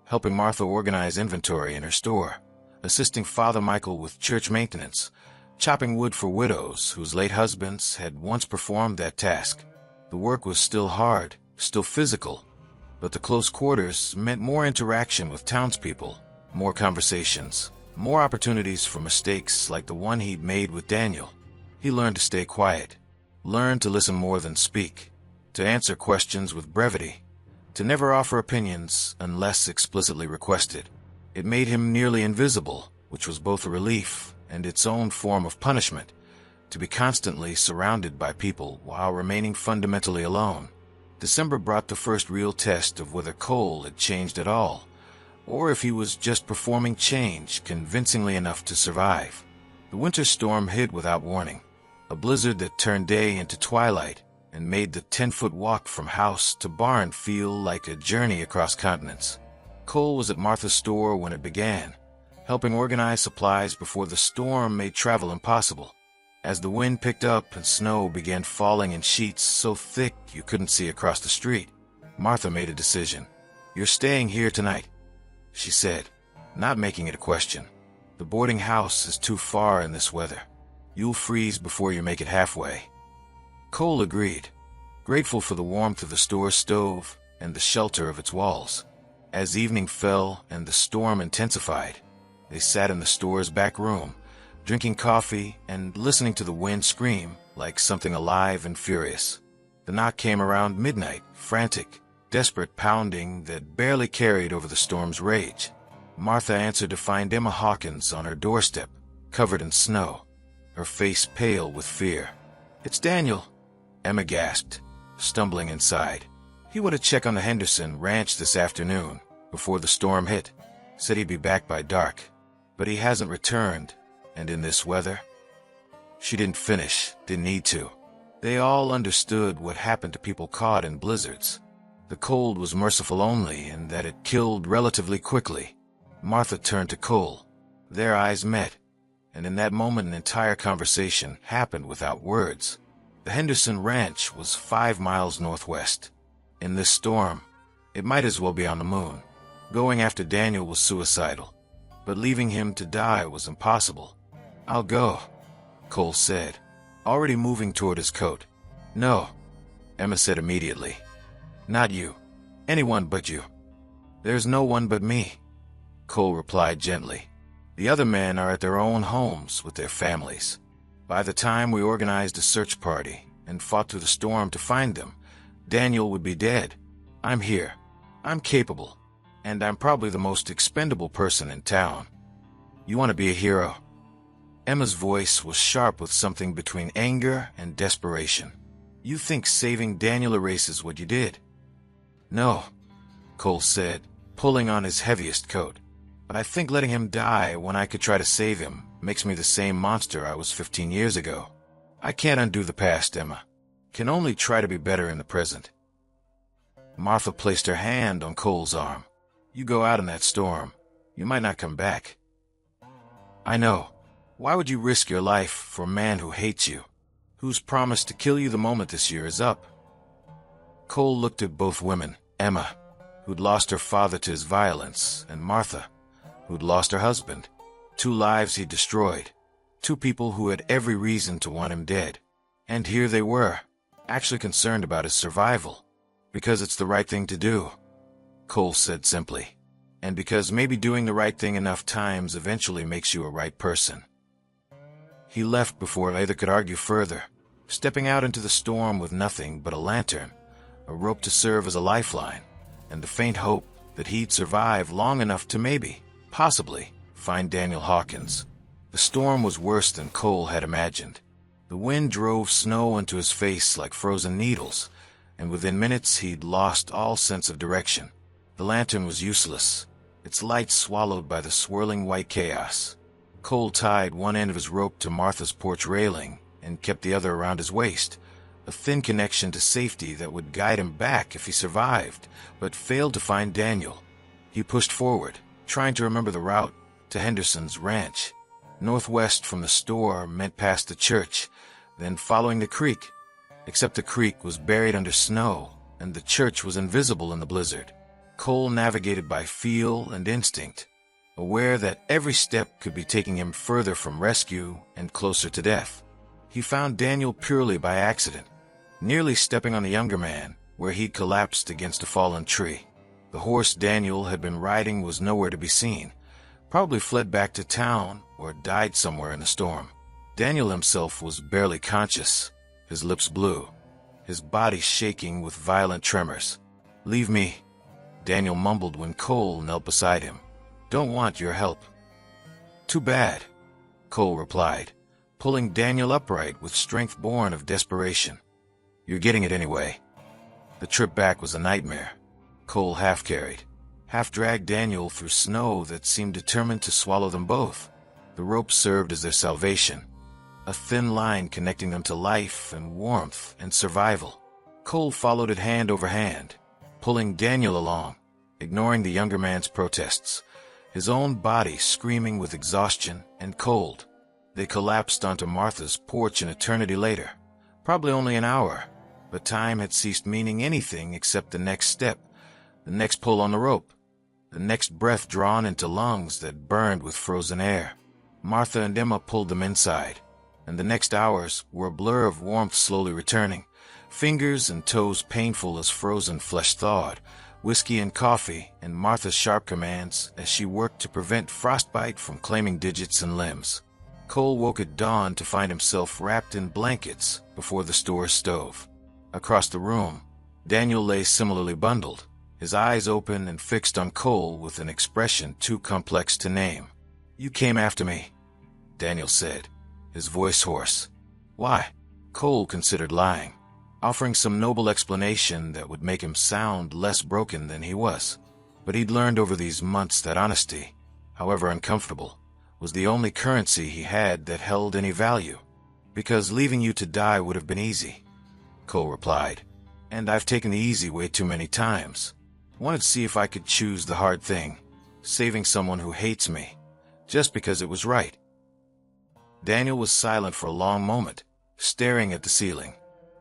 helping Martha organize inventory in her store, assisting Father Michael with church maintenance, chopping wood for widows whose late husbands had once performed that task. The work was still hard, still physical, but the close quarters meant more interaction with townspeople, more conversations, more opportunities for mistakes like the one he'd made with Daniel. He learned to stay quiet, learned to listen more than speak, to answer questions with brevity, to never offer opinions unless explicitly requested. It made him nearly invisible, which was both a relief and its own form of punishment, to be constantly surrounded by people while remaining fundamentally alone. December brought the first real test of whether Cole had changed at all, or if he was just performing change convincingly enough to survive. The winter storm hit without warning, a blizzard that turned day into twilight and made the 10-foot walk from house to barn feel like a journey across continents. Cole was at Martha's store when it began, helping organize supplies before the storm made travel impossible. As the wind picked up and snow began falling in sheets so thick you couldn't see across the street, Martha made a decision. "You're staying here tonight," she said, not making it a question. "The boarding house is too far in this weather. You'll freeze before you make it halfway." Cole agreed, grateful for the warmth of the store stove and the shelter of its walls. As evening fell and the storm intensified, they sat in the store's back room, drinking coffee and listening to the wind scream like something alive and furious. The knock came around midnight, frantic, desperate pounding that barely carried over the storm's rage. Martha answered to find Emma Hawkins on her doorstep, covered in snow, her face pale with fear. "It's Daniel," Emma gasped, stumbling inside. "He went to check on the Henderson ranch this afternoon, before the storm hit. Said he'd be back by dark. But he hasn't returned. And in this weather?" She didn't finish, didn't need to. They all understood what happened to people caught in blizzards. The cold was merciful only in that it killed relatively quickly. Martha turned to Cole. Their eyes met, and in that moment an entire conversation happened without words. The Henderson Ranch was 5 miles northwest. In this storm, it might as well be on the moon. Going after Daniel was suicidal, but leaving him to die was impossible. "I'll go," Cole said, already moving toward his coat. "No," Emma said immediately. "Not you. Anyone but you." "There's no one but me," Cole replied gently. "The other men are at their own homes with their families. By the time we organized a search party and fought through the storm to find them, Daniel would be dead. I'm here. I'm capable. And I'm probably the most expendable person in town. You want to be a hero?" Emma's voice was sharp with something between anger and desperation. "You think saving Daniel erases what you did?" "No," Cole said, pulling on his heaviest coat. "But I think letting him die when I could try to save him makes me the same monster I was 15 years ago. I can't undo the past, Emma. Can only try to be better in the present." Martha placed her hand on Cole's arm. "You go out in that storm. You might not come back." "I know. Why would you risk your life for a man who hates you, who's promised to kill you the moment this year is up?" Cole looked at both women, Emma, who'd lost her father to his violence, and Martha, who'd lost her husband. 2 lives he'd destroyed. 2 people who had every reason to want him dead. And here they were, actually concerned about his survival. "Because it's the right thing to do," Cole said simply. "And because maybe doing the right thing enough times eventually makes you a right person." He left before either could argue further, stepping out into the storm with nothing but a lantern, a rope to serve as a lifeline, and the faint hope that he'd survive long enough to maybe, possibly, find Daniel Hawkins. The storm was worse than Cole had imagined. The wind drove snow into his face like frozen needles, and within minutes he'd lost all sense of direction. The lantern was useless, its light swallowed by the swirling white chaos. Cole tied one end of his rope to Martha's porch railing and kept the other around his waist, a thin connection to safety that would guide him back if he survived, but failed to find Daniel. He pushed forward, trying to remember the route to Henderson's ranch. Northwest from the store meant past the church, then following the creek. Except the creek was buried under snow, and the church was invisible in the blizzard. Cole navigated by feel and instinct, aware that every step could be taking him further from rescue and closer to death. He found Daniel purely by accident, nearly stepping on the younger man where he'd collapsed against a fallen tree. The horse Daniel had been riding was nowhere to be seen, probably fled back to town or died somewhere in the storm. Daniel himself was barely conscious, his lips blue, his body shaking with violent tremors. "Leave me," Daniel mumbled when Cole knelt beside him. "Don't want your help." "Too bad," Cole replied, pulling Daniel upright with strength born of desperation. "You're getting it anyway." The trip back was a nightmare. Cole half-carried, half-dragged Daniel through snow that seemed determined to swallow them both. The rope served as their salvation, a thin line connecting them to life and warmth and survival. Cole followed it hand over hand, pulling Daniel along, ignoring the younger man's protests, his own body screaming with exhaustion and cold. They collapsed onto Martha's porch an eternity later, probably only an hour, but time had ceased meaning anything except the next step, the next pull on the rope, the next breath drawn into lungs that burned with frozen air. Martha and Emma pulled them inside, and the next hours were a blur of warmth slowly returning, fingers and toes painful as frozen flesh thawed, whiskey and coffee, and Martha's sharp commands as she worked to prevent frostbite from claiming digits and limbs. Cole woke at dawn to find himself wrapped in blankets before the store stove. Across the room, Daniel lay similarly bundled, his eyes open and fixed on Cole with an expression too complex to name. "You came after me," Daniel said, his voice hoarse. "Why?" Cole considered lying, offering some noble explanation that would make him sound less broken than he was. But he'd learned over these months that honesty, however uncomfortable, was the only currency he had that held any value. "Because leaving you to die would have been easy," Cole replied, "and I've taken the easy way too many times. Wanted to see if I could choose the hard thing, saving someone who hates me, just because it was right." Daniel was silent for a long moment, staring at the ceiling.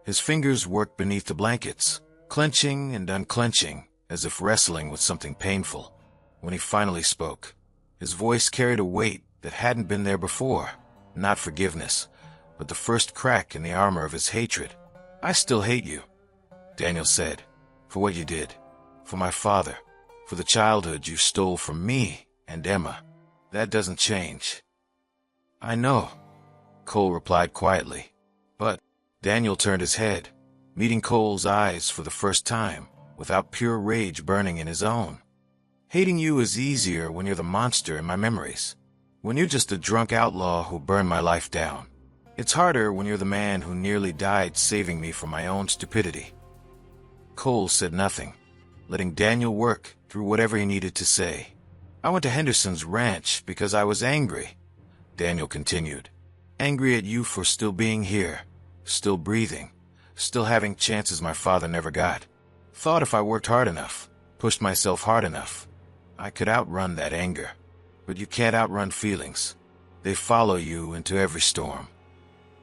His fingers worked beneath the blankets, clenching and unclenching, as if wrestling with something painful. When he finally spoke, his voice carried a weight that hadn't been there before. Not forgiveness, but the first crack in the armor of his hatred. "I still hate you," Daniel said, "for what you did, for my father, for the childhood you stole from me and Emma. That doesn't change." "I know," Cole replied quietly. "But—" Daniel turned his head, meeting Cole's eyes for the first time, without pure rage burning in his own. "Hating you is easier when you're the monster in my memories. When you're just a drunk outlaw who burned my life down. It's harder when you're the man who nearly died saving me from my own stupidity." Cole said nothing, letting Daniel work through whatever he needed to say. "I went to Henderson's ranch because I was angry," Daniel continued. "Angry at you for still being here, still breathing, still having chances my father never got. Thought if I worked hard enough, pushed myself hard enough, I could outrun that anger. But you can't outrun feelings. They follow you into every storm."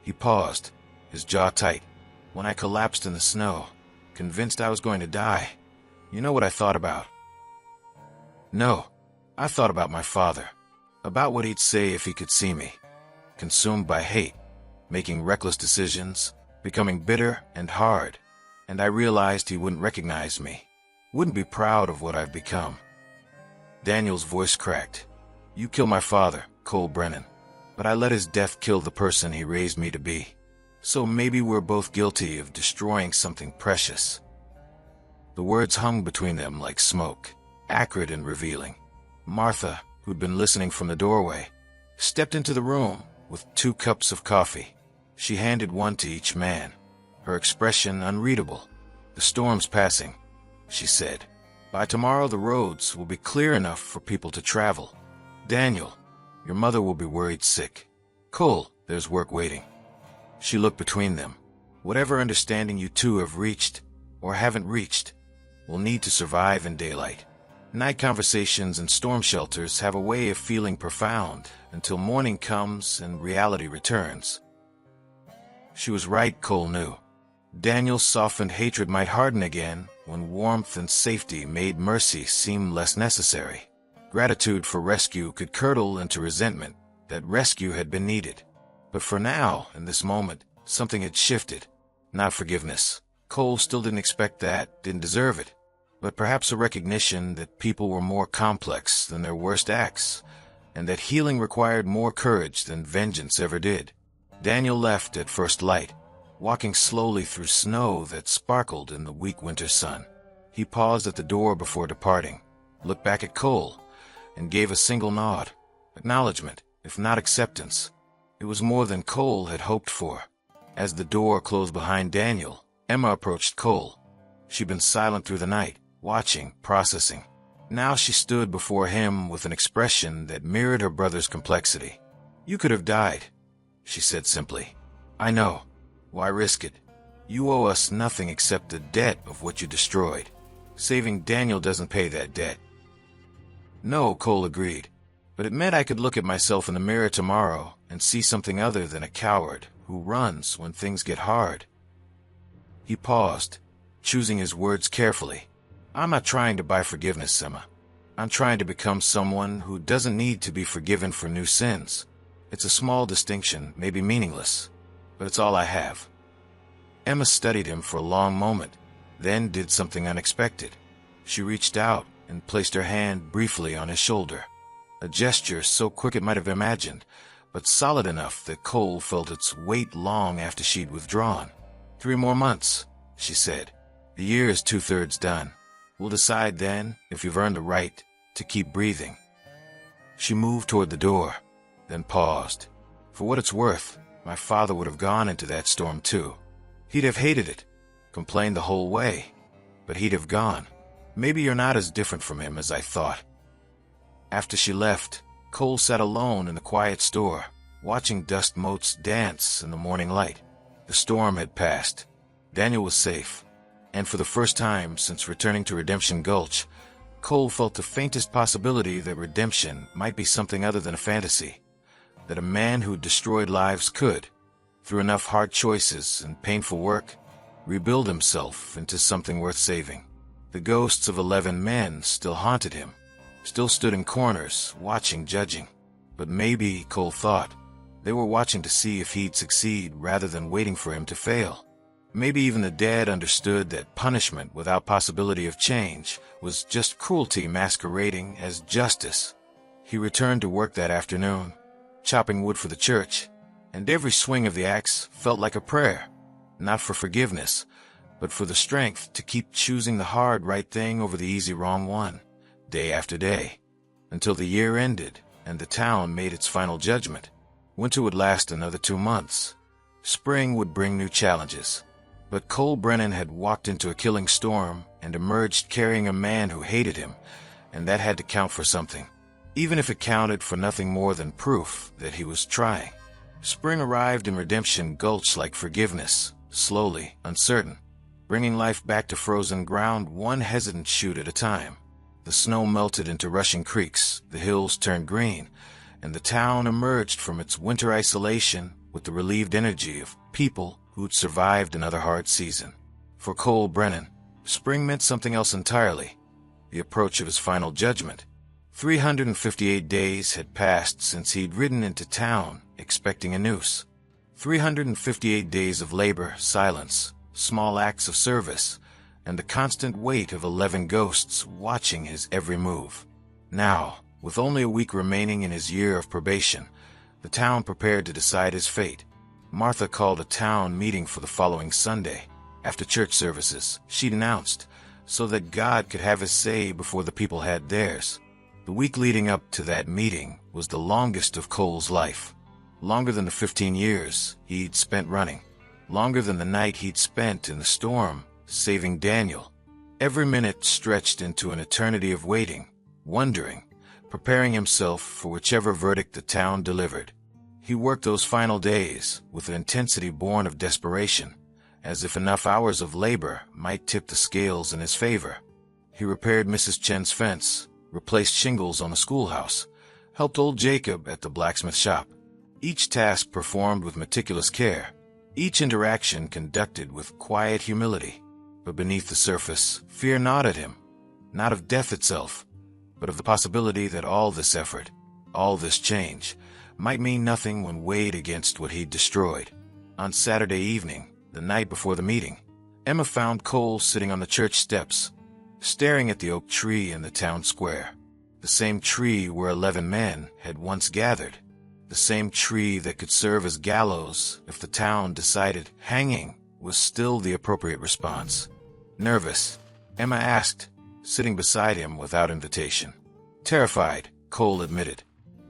He paused, his jaw tight. "When I collapsed in the snow, convinced I was going to die, you know what I thought about?" "No, I thought about my father, about what he'd say if he could see me. Consumed by hate, making reckless decisions, becoming bitter and hard, and I realized he wouldn't recognize me, wouldn't be proud of what I've become." Daniel's voice cracked. "You killed my father, Cole Brennan, but I let his death kill the person he raised me to be. So maybe we're both guilty of destroying something precious." The words hung between them like smoke, acrid and revealing. Martha, who'd been listening from the doorway, stepped into the room with 2 cups of coffee. She handed one to each man, her expression unreadable. "The storm's passing," she said. "By tomorrow the roads will be clear enough for people to travel. Daniel, your mother will be worried sick. Cole, there's work waiting." She looked between them. "Whatever understanding you two have reached, or haven't reached, will need to survive in daylight. Night conversations and storm shelters have a way of feeling profound until morning comes and reality returns." She was right, Cole knew. Daniel's softened hatred might harden again when warmth and safety made mercy seem less necessary. Gratitude for rescue could curdle into resentment that rescue had been needed. But for now, in this moment, something had shifted. Not forgiveness. Cole still didn't expect that, didn't deserve it. But perhaps a recognition that people were more complex than their worst acts, and that healing required more courage than vengeance ever did. Daniel left at first light, walking slowly through snow that sparkled in the weak winter sun. He paused at the door before departing, looked back at Cole, and gave a single nod. Acknowledgement, if not acceptance. It was more than Cole had hoped for. As the door closed behind Daniel, Emma approached Cole. She'd been silent through the night, watching, processing. Now she stood before him with an expression that mirrored her brother's complexity. "You could have died," she said simply. "I know. Why risk it? You owe us nothing except the debt of what you destroyed. Saving Daniel doesn't pay that debt." "No," Cole agreed, "but it meant I could look at myself in the mirror tomorrow and see something other than a coward who runs when things get hard." He paused, choosing his words carefully. "I'm not trying to buy forgiveness, Emma. I'm trying to become someone who doesn't need to be forgiven for new sins. It's a small distinction, maybe meaningless, but it's all I have." Emma studied him for a long moment, then did something unexpected. She reached out and placed her hand briefly on his shoulder. A gesture so quick it might have imagined, but solid enough that Cole felt its weight long after she'd withdrawn. 3 more months, she said. "The year is 2/3 done. We'll decide then if you've earned the right to keep breathing." She moved toward the door, then paused. "For what it's worth, my father would have gone into that storm too. He'd have hated it, complained the whole way, but he'd have gone. Maybe you're not as different from him as I thought." After she left, Cole sat alone in the quiet store, watching dust motes dance in the morning light. The storm had passed. Daniel was safe. And for the first time since returning to Redemption Gulch, Cole felt the faintest possibility that redemption might be something other than a fantasy. that a man who destroyed lives could, through enough hard choices and painful work, rebuild himself into something worth saving. The ghosts of 11 men still haunted him, still stood in corners, watching, judging. But maybe, Cole thought, they were watching to see if he'd succeed rather than waiting for him to fail. Maybe even the dead understood that punishment without possibility of change was just cruelty masquerading as justice. He returned to work that afternoon, chopping wood for the church, and every swing of the axe felt like a prayer, not for forgiveness, but for the strength to keep choosing the hard right thing over the easy wrong one, day after day, until the year ended and the town made its final judgment. Winter would last another 2 months. Spring would bring new challenges. But Cole Brennan had walked into a killing storm and emerged carrying a man who hated him, and that had to count for something, even if it counted for nothing more than proof that he was trying. Spring arrived in Redemption Gulch like forgiveness, slowly, uncertain, bringing life back to frozen ground one hesitant shoot at a time. The snow melted into rushing creeks, the hills turned green, and the town emerged from its winter isolation with the relieved energy of people who'd survived another hard season. For Cole Brennan, spring meant something else entirely, the approach of his final judgment. 358 days had passed since he'd ridden into town expecting a noose. 358 days of labor, silence, small acts of service, and the constant weight of 11 ghosts watching his every move. Now, with only a week remaining in his year of probation, the town prepared to decide his fate. Martha called a town meeting for the following Sunday. After church services, she'd announced, so that God could have his say before the people had theirs. The week leading up to that meeting was the longest of Cole's life. Longer than the 15 years he'd spent running. Longer than the night he'd spent in the storm, saving Daniel. Every minute stretched into an eternity of waiting, wondering, preparing himself for whichever verdict the town delivered. He worked those final days with an intensity born of desperation, as if enough hours of labor might tip the scales in his favor. He repaired Mrs. Chen's fence, replaced shingles on the schoolhouse, helped old Jacob at the blacksmith shop. Each task performed with meticulous care, each interaction conducted with quiet humility. But beneath the surface, fear gnawed at him, not of death itself, but of the possibility that all this effort, all this change, might mean nothing when weighed against what he'd destroyed. On Saturday evening, the night before the meeting, Emma found Cole sitting on the church steps, staring at the oak tree in the town square. The same tree where 11 men had once gathered. The same tree that could serve as gallows if the town decided hanging was still the appropriate response. Nervous, Emma asked, sitting beside him without invitation. Terrified, Cole admitted.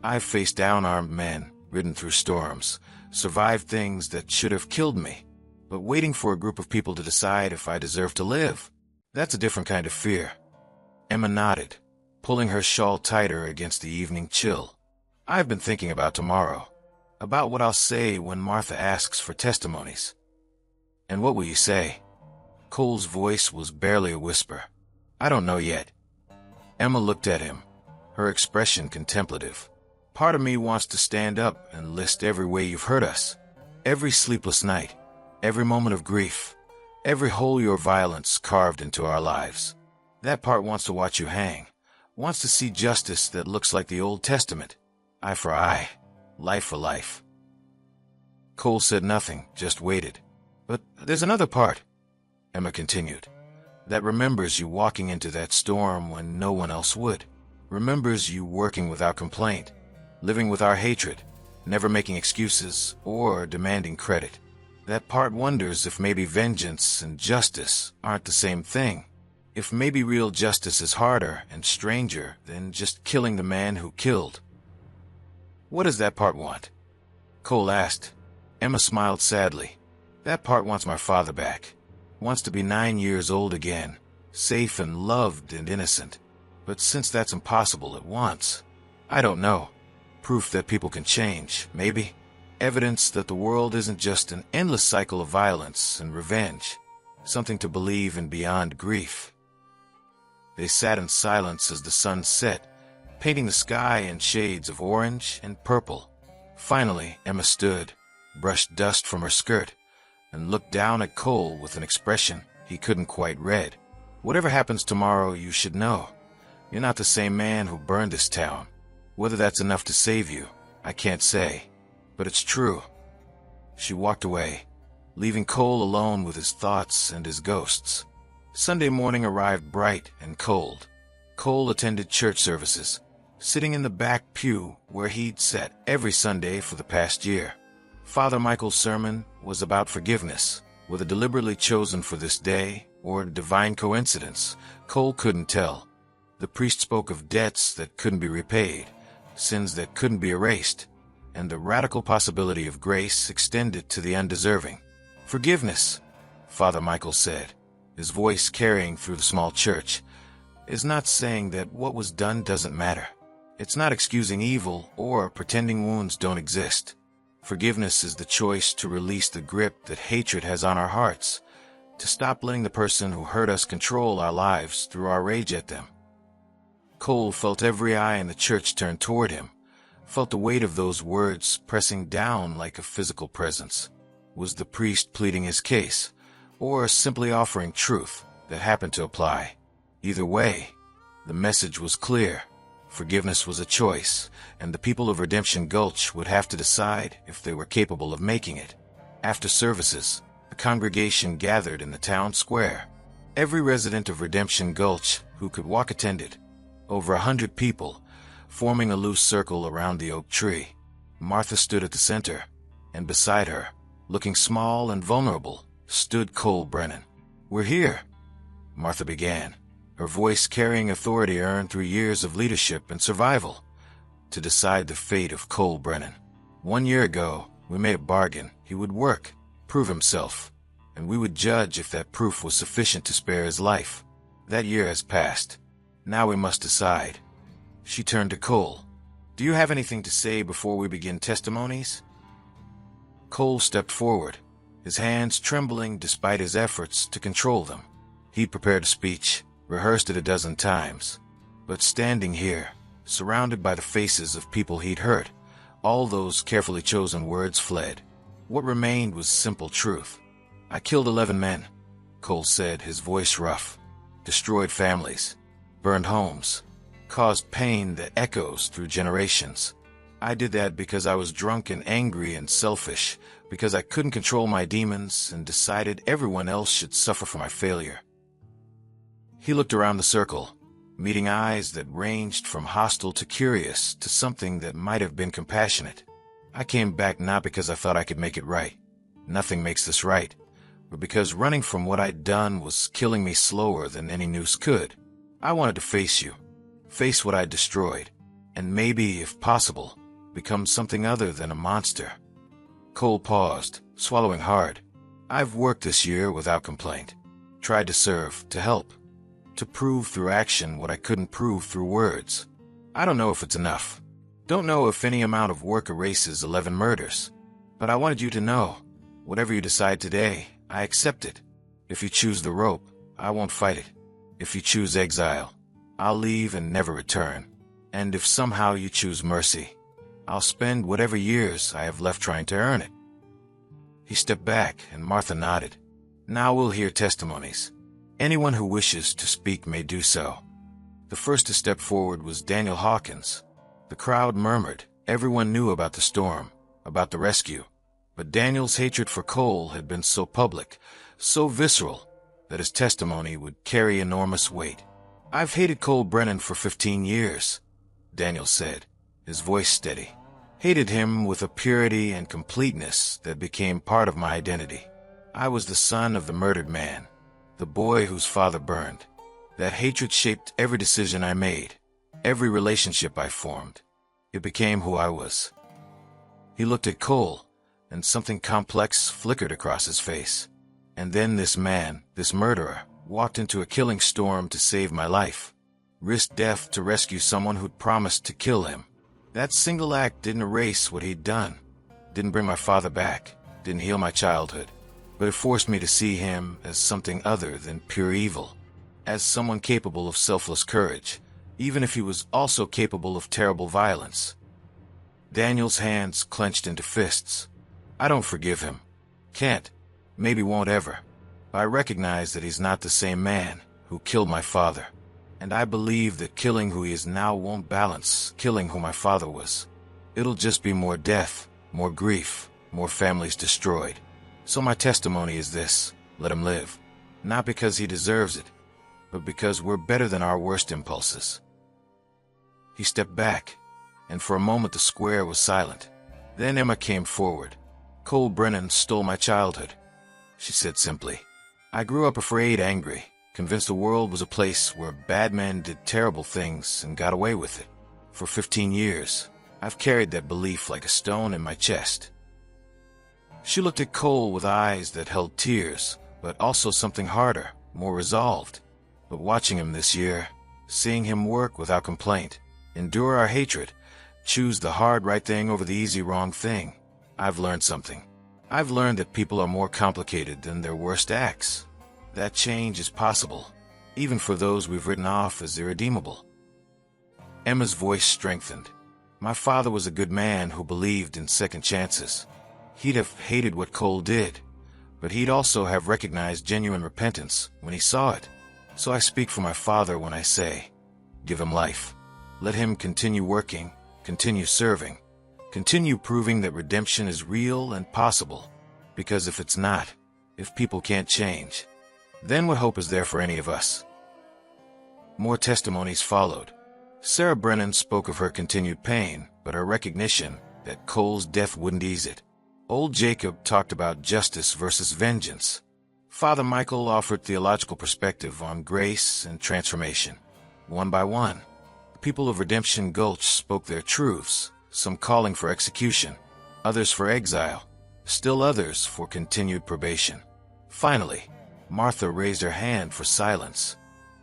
I've faced unarmed men, ridden through storms, survived things that should have killed me. But waiting for a group of people to decide if I deserve to live, that's a different kind of fear. Emma nodded, pulling her shawl tighter against the evening chill. I've been thinking about tomorrow, about what I'll say when Martha asks for testimonies. And what will you say? Cole's voice was barely a whisper. I don't know yet. Emma looked at him, her expression contemplative. Part of me wants to stand up and list every way you've hurt us. Every sleepless night, every moment of grief, every hole your violence carved into our lives. That part wants to watch you hang, wants to see justice that looks like the Old Testament. Eye for eye, life for life. Cole said nothing, just waited. But there's another part, Emma continued, that remembers you walking into that storm when no one else would. Remembers you working without complaint, living with our hatred, never making excuses or demanding credit. That part wonders if maybe vengeance and justice aren't the same thing. If maybe real justice is harder and stranger than just killing the man who killed. What does that part want? Cole asked. Emma smiled sadly. That part wants my father back. Wants to be 9 years old again, safe and loved and innocent. But since that's impossible at once, I don't know. Proof that people can change, maybe. Evidence that the world isn't just an endless cycle of violence and revenge. Something to believe in beyond grief. They sat in silence as the sun set, painting the sky in shades of orange and purple. Finally, Emma stood, brushed dust from her skirt, and looked down at Cole with an expression he couldn't quite read. Whatever happens tomorrow, you should know. You're not the same man who burned this town. Whether that's enough to save you, I can't say. But it's true. She walked away, leaving Cole alone with his thoughts and his ghosts. Sunday morning arrived bright and cold. Cole attended church services, sitting in the back pew where he'd sat every Sunday for the past year. Father Michael's sermon was about forgiveness. Whether deliberately chosen for this day or divine coincidence, Cole couldn't tell. The priest spoke of debts that couldn't be repaid, sins that couldn't be erased, and the radical possibility of grace extended to the undeserving. Forgiveness, Father Michael said, his voice carrying through the small church, is not saying that what was done doesn't matter. It's not excusing evil or pretending wounds don't exist. Forgiveness is the choice to release the grip that hatred has on our hearts, to stop letting the person who hurt us control our lives through our rage at them. Cole felt every eye in the church turn toward him, felt the weight of those words pressing down like a physical presence. Was the priest pleading his case, or simply offering truth that happened to apply? Either way, the message was clear. Forgiveness was a choice, and the people of Redemption Gulch would have to decide if they were capable of making it. After services, the congregation gathered in the town square. Every resident of Redemption Gulch who could walk attended. Over 100 people, forming a loose circle around the oak tree. Martha stood at the center, and beside her, looking small and vulnerable, stood Cole Brennan. "We're here," Martha began, her voice carrying authority earned through years of leadership and survival, to decide the fate of Cole Brennan. 1 year ago, we made a bargain. He would work, prove himself, and we would judge if that proof was sufficient to spare his life. That year has passed. Now we must decide. She turned to Cole. "Do you have anything to say before we begin testimonies?" Cole stepped forward, his hands trembling despite his efforts to control them. He'd prepared a speech, rehearsed it a dozen times. But standing here, surrounded by the faces of people he'd hurt, all those carefully chosen words fled. What remained was simple truth. "I killed 11 men," Cole said, his voice rough. "Destroyed families, burned homes, caused pain that echoes through generations. I did that because I was drunk and angry and selfish, because I couldn't control my demons and decided everyone else should suffer for my failure." He looked around the circle, meeting eyes that ranged from hostile to curious to something that might have been compassionate. "I came back not because I thought I could make it right. Nothing makes this right. But because running from what I'd done was killing me slower than any noose could. I wanted to face you, face what I'd destroyed, and maybe, if possible, become something other than a monster." Cole paused, swallowing hard. "I've worked this year without complaint. Tried to serve, to help, to prove through action what I couldn't prove through words. I don't know if it's enough. Don't know if any amount of work erases 11 murders. But I wanted you to know, whatever you decide today, I accept it. If you choose the rope, I won't fight it. If you choose exile, I'll leave and never return. And if somehow you choose mercy, I'll spend whatever years I have left trying to earn it." He stepped back, and Martha nodded. "Now we'll hear testimonies. Anyone who wishes to speak may do so." The first to step forward was Daniel Hawkins. The crowd murmured. Everyone knew about the storm, about the rescue. But Daniel's hatred for Cole had been so public, so visceral, that his testimony would carry enormous weight. "I've hated Cole Brennan for 15 years, Daniel said, his voice steady. "Hated him with a purity and completeness that became part of my identity. I was the son of the murdered man, the boy whose father burned. That hatred shaped every decision I made, every relationship I formed. It became who I was." He looked at Cole, and something complex flickered across his face. "And then this man, this murderer, walked into a killing storm to save my life. Risked death to rescue someone who'd promised to kill him. That single act didn't erase what he'd done, didn't bring my father back, didn't heal my childhood, but it forced me to see him as something other than pure evil, as someone capable of selfless courage, even if he was also capable of terrible violence." Daniel's hands clenched into fists. I don't forgive him. Can't. Maybe won't ever. I recognize that he's not the same man who killed my father. And I believe that killing who he is now won't balance killing who my father was. It'll just be more death, more grief, more families destroyed. So my testimony is this: let him live. Not because he deserves it, but because we're better than our worst impulses. He stepped back, and for a moment the square was silent. Then Emma came forward. Cole Brennan stole my childhood, she said simply. I grew up afraid, angry, convinced the world was a place where bad men did terrible things and got away with it. For 15 years, I've carried that belief like a stone in my chest. She looked at Cole with eyes that held tears, but also something harder, more resolved. But watching him this year, seeing him work without complaint, endure our hatred, choose the hard right thing over the easy wrong thing, I've learned something. I've learned that people are more complicated than their worst acts. That change is possible, even for those we've written off as irredeemable. Emma's voice strengthened. My father was a good man who believed in second chances. He'd have hated what Cole did, but he'd also have recognized genuine repentance when he saw it. So I speak for my father when I say, give him life. Let him continue working, continue serving, continue proving that redemption is real and possible. Because if it's not, if people can't change, then what hope is there for any of us? More testimonies followed. Sarah Brennan spoke of her continued pain, but her recognition that Cole's death wouldn't ease it. Old Jacob talked about justice versus vengeance. Father Michael offered theological perspective on grace and transformation. One by one, the people of Redemption Gulch spoke their truths, some calling for execution, others for exile, still others for continued probation. Finally, Martha raised her hand for silence.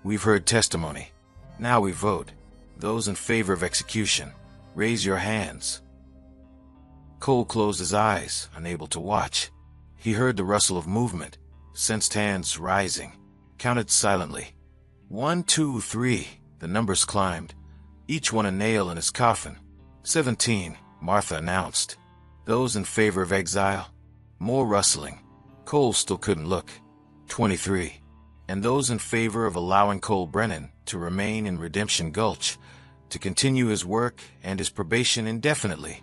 We've heard testimony. Now we vote. Those in favor of execution, raise your hands. Cole closed his eyes, unable to watch. He heard the rustle of movement, sensed hands rising, counted silently. 1, 2, 3, the numbers climbed, each one a nail in his coffin. 17, Martha announced. Those in favor of exile. More rustling. Cole still couldn't look. 23. And those in favor of allowing Cole Brennan to remain in Redemption Gulch, to continue his work and his probation indefinitely.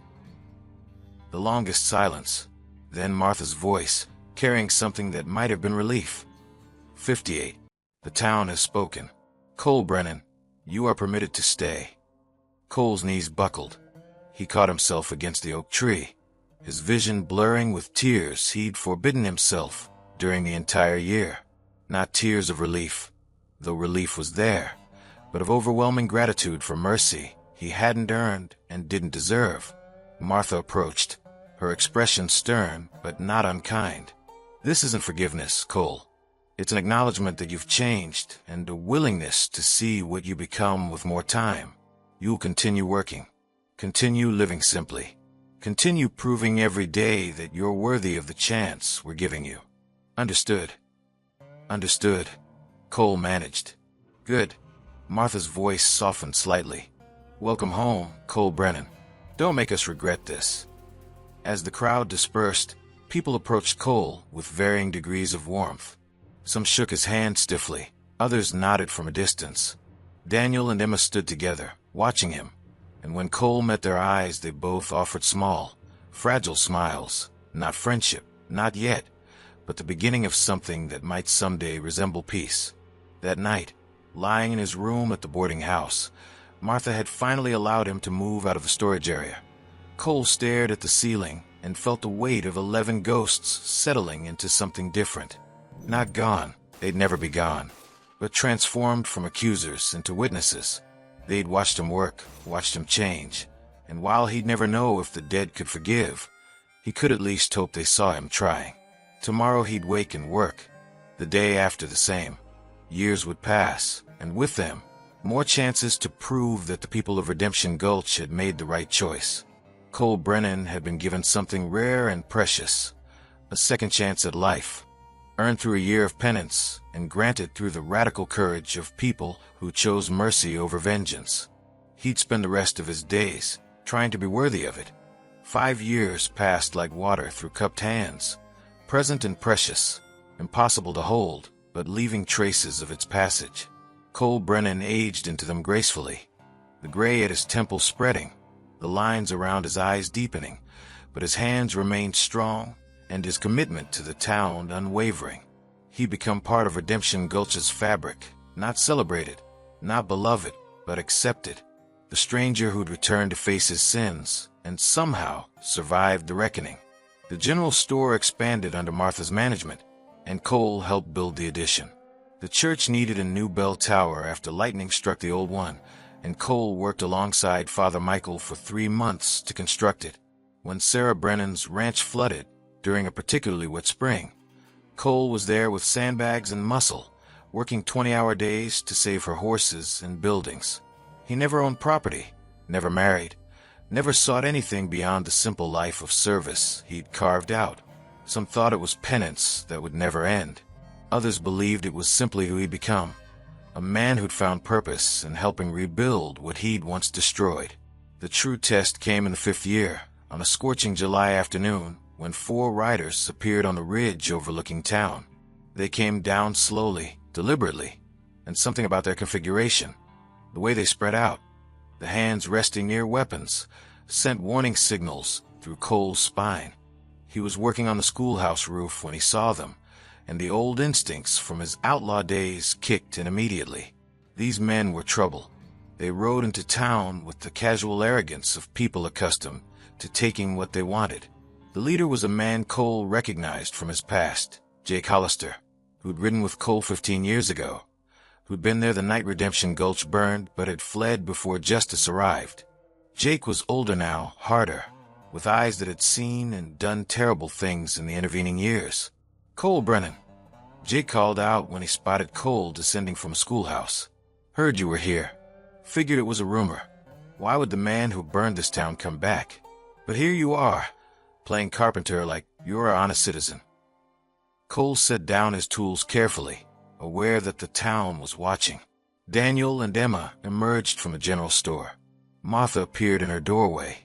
The longest silence, then Martha's voice, carrying something that might have been relief. 58. The town has spoken. Cole Brennan, you are permitted to stay. Cole's knees buckled. He caught himself against the oak tree, his vision blurring with tears he'd forbidden himself during the entire year. Not tears of relief, though relief was there, but of overwhelming gratitude for mercy he hadn't earned and didn't deserve. Martha approached, her expression stern but not unkind. This isn't forgiveness, Cole. It's an acknowledgement that you've changed and a willingness to see what you become with more time. You'll continue working, continue living simply, continue proving every day that you're worthy of the chance we're giving you. Understood? Understood, Cole managed. Good. Martha's voice softened slightly. Welcome home, Cole Brennan. Don't make us regret this. As the crowd dispersed, people approached Cole with varying degrees of warmth. Some shook his hand stiffly, others nodded from a distance. Daniel and Emma stood together, watching him, and when Cole met their eyes, they both offered small, fragile smiles. Not friendship, not yet, but the beginning of something that might someday resemble peace. That night, lying in his room at the boarding house, Martha had finally allowed him to move out of the storage area. Cole stared at the ceiling and felt the weight of 11 ghosts settling into something different. Not gone, they'd never be gone, but transformed from accusers into witnesses. They'd watched him work, watched him change, and while he'd never know if the dead could forgive, he could at least hope they saw him trying. Tomorrow he'd wake and work, the day after the same. Years would pass, and with them, more chances to prove that the people of Redemption Gulch had made the right choice. Cole Brennan had been given something rare and precious, a second chance at life, earned through a year of penance and granted through the radical courage of people who chose mercy over vengeance. He'd spend the rest of his days trying to be worthy of it. 5 years passed like water through cupped hands, present and precious, impossible to hold, but leaving traces of its passage. Cole Brennan aged into them gracefully, the gray at his temples spreading, the lines around his eyes deepening, but his hands remained strong, and his commitment to the town unwavering. He'd become part of Redemption Gulch's fabric, not celebrated, not beloved, but accepted. The stranger who'd returned to face his sins, and somehow survived the reckoning. The general store expanded under Martha's management, and Cole helped build the addition. The church needed a new bell tower after lightning struck the old one, and Cole worked alongside Father Michael for 3 months to construct it. When Sarah Brennan's ranch flooded during a particularly wet spring, Cole was there with sandbags and muscle, working 20-hour days to save her horses and buildings. He never owned property, never married, never sought anything beyond the simple life of service he'd carved out. Some thought it was penance that would never end. Others believed it was simply who he'd become, a man who'd found purpose in helping rebuild what he'd once destroyed. The true test came in the 5th year, on a scorching July afternoon, when 4 riders appeared on the ridge overlooking town. They came down slowly, deliberately, and something about their configuration, the way they spread out, the hands resting near weapons, sent warning signals through Cole's spine. He was working on the schoolhouse roof when he saw them, and the old instincts from his outlaw days kicked in immediately. These men were trouble. They rode into town with the casual arrogance of people accustomed to taking what they wanted. The leader was a man Cole recognized from his past, Jake Hollister, who'd ridden with Cole 15 years ago, who'd been there the night Redemption Gulch burned but had fled before justice arrived. Jake was older now, harder, with eyes that had seen and done terrible things in the intervening years. "Cole Brennan," Jake called out when he spotted Cole descending from a schoolhouse. "Heard you were here. Figured it was a rumor. Why would the man who burned this town come back? But here you are, playing carpenter like you're an honest citizen." Cole set down his tools carefully, aware that the town was watching. Daniel and Emma emerged from the general store. Martha appeared in her doorway.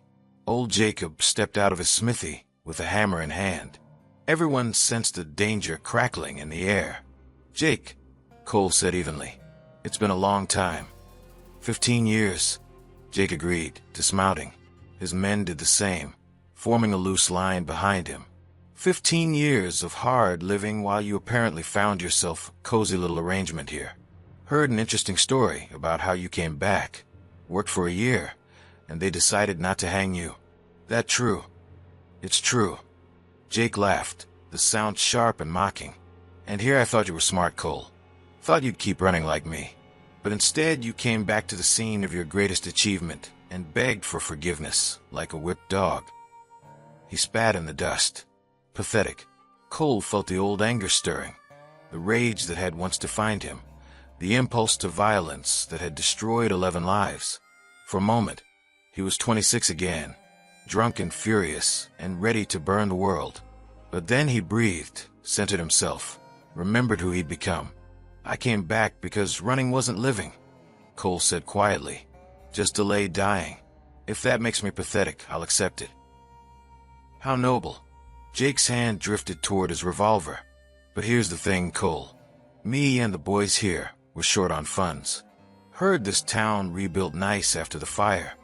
Old Jacob stepped out of his smithy with a hammer in hand. Everyone sensed the danger crackling in the air. "Jake," Cole said evenly, "it's been a long time." 15 years, Jake agreed, dismounting. His men did the same, forming a loose line behind him. 15 years of hard living while you apparently found yourself a cozy little arrangement here. Heard an interesting story about how you came back. Worked for a year, and they decided not to hang you. That true? It's true. Jake laughed, the sound sharp and mocking. "And here I thought you were smart, Cole. Thought you'd keep running like me. But instead you came back to the scene of your greatest achievement and begged for forgiveness like a whipped dog." He spat in the dust. Pathetic. Cole felt the old anger stirring, the rage that had once defined him, the impulse to violence that had destroyed 11 lives. For a moment, he was 26 again, drunk and furious, and ready to burn the world. But then he breathed, centered himself, remembered who he'd become. "I came back because running wasn't living," Cole said quietly. "Just delayed dying. If that makes me pathetic, I'll accept it." "How noble." Jake's hand drifted toward his revolver. "But here's the thing, Cole. Me and the boys here were short on funds. Heard this town rebuilt nice after the fire.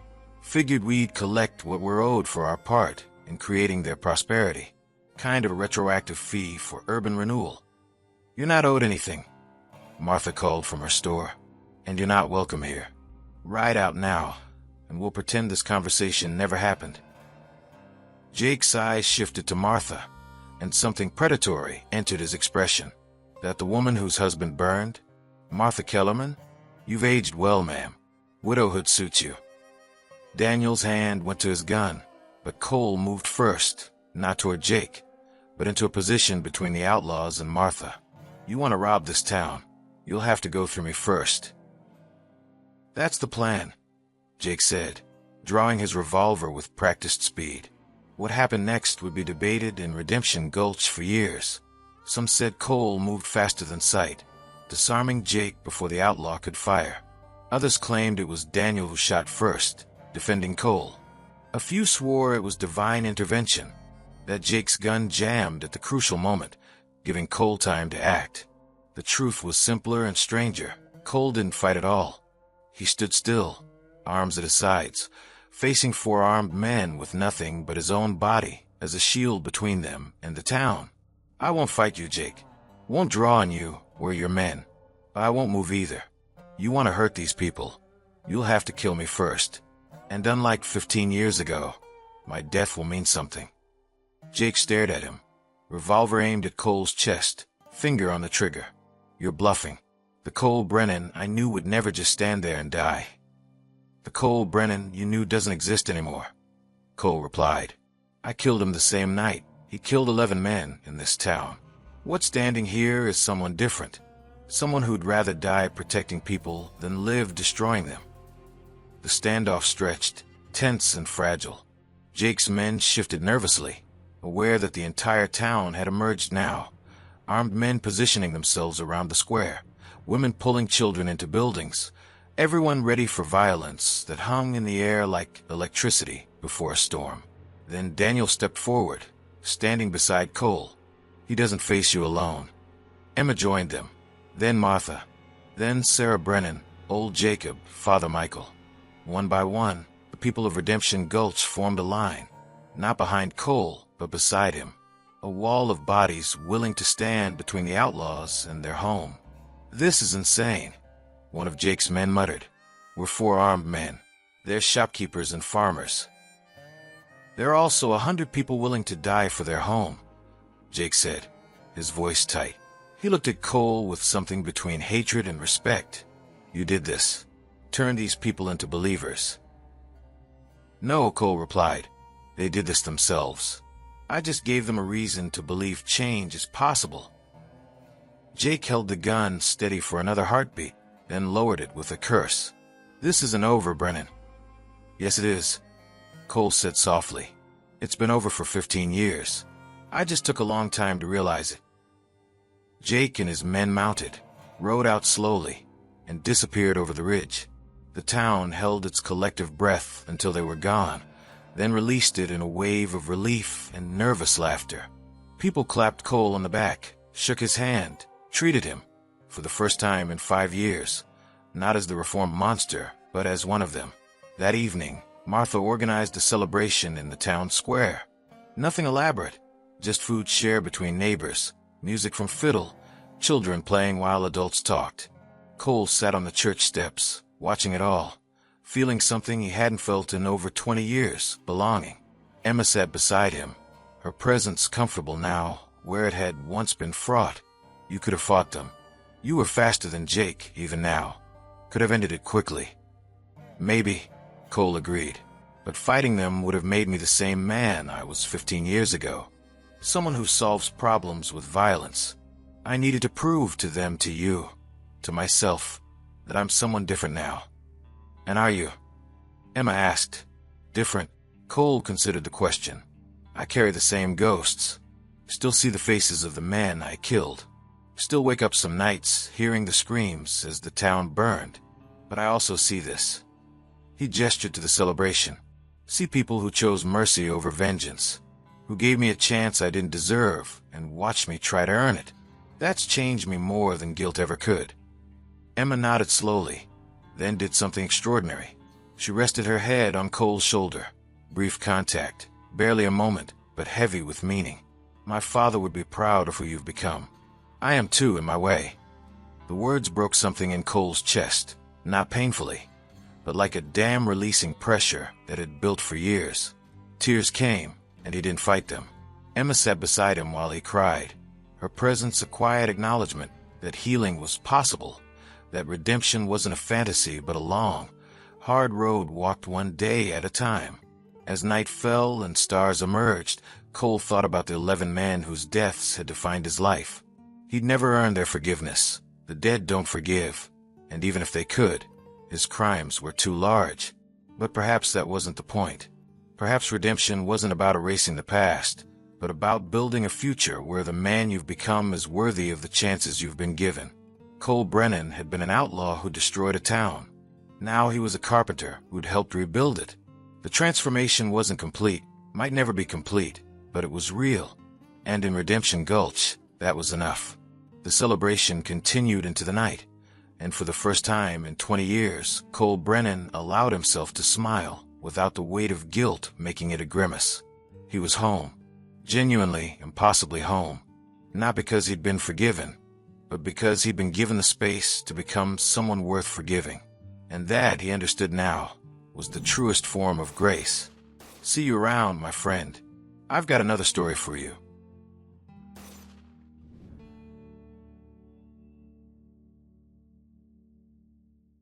Figured we'd collect what we're owed for our part in creating their prosperity. Kind of a retroactive fee for urban renewal." "You're not owed anything," Martha called from her store. "And you're not welcome here. Ride out now, and we'll pretend this conversation never happened." Jake's eyes shifted to Martha, and something predatory entered his expression. "That the woman whose husband burned? Martha Kellerman? You've aged well, ma'am. Widowhood suits you." Daniel's hand went to his gun, but Cole moved first, not toward Jake, but into a position between the outlaws and Martha. "You want to rob this town, you'll have to go through me first." "That's the plan," Jake said, drawing his revolver with practiced speed. What happened next would be debated in Redemption Gulch for years. Some said Cole moved faster than sight, disarming Jake before the outlaw could fire. Others claimed it was Daniel who shot first, defending Cole. A few swore it was divine intervention, that Jake's gun jammed at the crucial moment, giving Cole time to act. The truth was simpler and stranger. Cole didn't fight at all. He stood still, arms at his sides, facing 4 armed men with nothing but his own body as a shield between them and the town. "I won't fight you, Jake. Won't draw on you, we're your men. I won't move either. You want to hurt these people, you'll have to kill me first. And unlike 15 years ago, my death will mean something." Jake stared at him, revolver aimed at Cole's chest, finger on the trigger. "You're bluffing. The Cole Brennan I knew would never just stand there and die." "The Cole Brennan you knew doesn't exist anymore," Cole replied. "I killed him the same night. He killed 11 men in this town. What's standing here is someone different. Someone who'd rather die protecting people than live destroying them." The standoff stretched, tense and fragile. Jake's men shifted nervously, aware that the entire town had emerged now. Armed men positioning themselves around the square, women pulling children into buildings, everyone ready for violence that hung in the air like electricity before a storm. Then Daniel stepped forward, standing beside Cole. "He doesn't face you alone." Emma joined them, then Martha, then Sarah Brennan, old Jacob, Father Michael. One by one, the people of Redemption Gulch formed a line, not behind Cole, but beside him. A wall of bodies willing to stand between the outlaws and their home. "This is insane," one of Jake's men muttered. "We're 4 armed men. They're shopkeepers and farmers. There are also 100 people willing to die for their home," Jake said, his voice tight. He looked at Cole with something between hatred and respect. "You did this. Turn these people into believers." "No," Cole replied. "They did this themselves. I just gave them a reason to believe change is possible." Jake held the gun steady for another heartbeat, then lowered it with a curse. "This isn't over, Brennan." "Yes, it is," Cole said softly. "It's been over for 15 years. I just took a long time to realize it." Jake and his men mounted, rode out slowly, and disappeared over the ridge. The town held its collective breath until they were gone, then released it in a wave of relief and nervous laughter. People clapped Cole on the back, shook his hand, treated him, for the first time in 5 years, not as the reformed monster, but as one of them. That evening, Martha organized a celebration in the town square. Nothing elaborate, just food shared between neighbors, music from fiddle, children playing while adults talked. Cole sat on the church steps, watching it all, feeling something he hadn't felt in over 20 years, belonging. Emma sat beside him, her presence comfortable now, where it had once been fraught. "You could have fought them. You were faster than Jake, even now. Could have ended it quickly." "Maybe," Cole agreed, "but fighting them would have made me the same man I was 15 years ago. Someone who solves problems with violence. I needed to prove to them, to you, to myself, that I'm someone different now." "And are you?" Emma asked. "Different?" Cole considered the question. "I carry the same ghosts. Still see the faces of the men I killed. Still wake up some nights hearing the screams as the town burned. But I also see this." He gestured to the celebration. "See people who chose mercy over vengeance, who gave me a chance I didn't deserve and watched me try to earn it. That's changed me more than guilt ever could." Emma nodded slowly, then did something extraordinary. She rested her head on Cole's shoulder. Brief contact, barely a moment, but heavy with meaning. "My father would be proud of who you've become. I am too, in my way." The words broke something in Cole's chest, not painfully, but like a dam releasing pressure that had built for years. Tears came, and he didn't fight them. Emma sat beside him while he cried, her presence a quiet acknowledgement that healing was possible, that redemption wasn't a fantasy but a long, hard road walked one day at a time. As night fell and stars emerged, Cole thought about the 11 men whose deaths had defined his life. He'd never earned their forgiveness. The dead don't forgive, and even if they could, his crimes were too large. But perhaps that wasn't the point. Perhaps redemption wasn't about erasing the past, but about building a future where the man you've become is worthy of the chances you've been given. Cole Brennan had been an outlaw who destroyed a town. Now he was a carpenter who'd helped rebuild it. The transformation wasn't complete, might never be complete, but it was real. And in Redemption Gulch, that was enough. The celebration continued into the night, and for the first time in 20 years, Cole Brennan allowed himself to smile without the weight of guilt making it a grimace. He was home, genuinely and possibly home, not because he'd been forgiven, but because he'd been given the space to become someone worth forgiving. And that, he understood now, was the truest form of grace. See you around, my friend. I've got another story for you.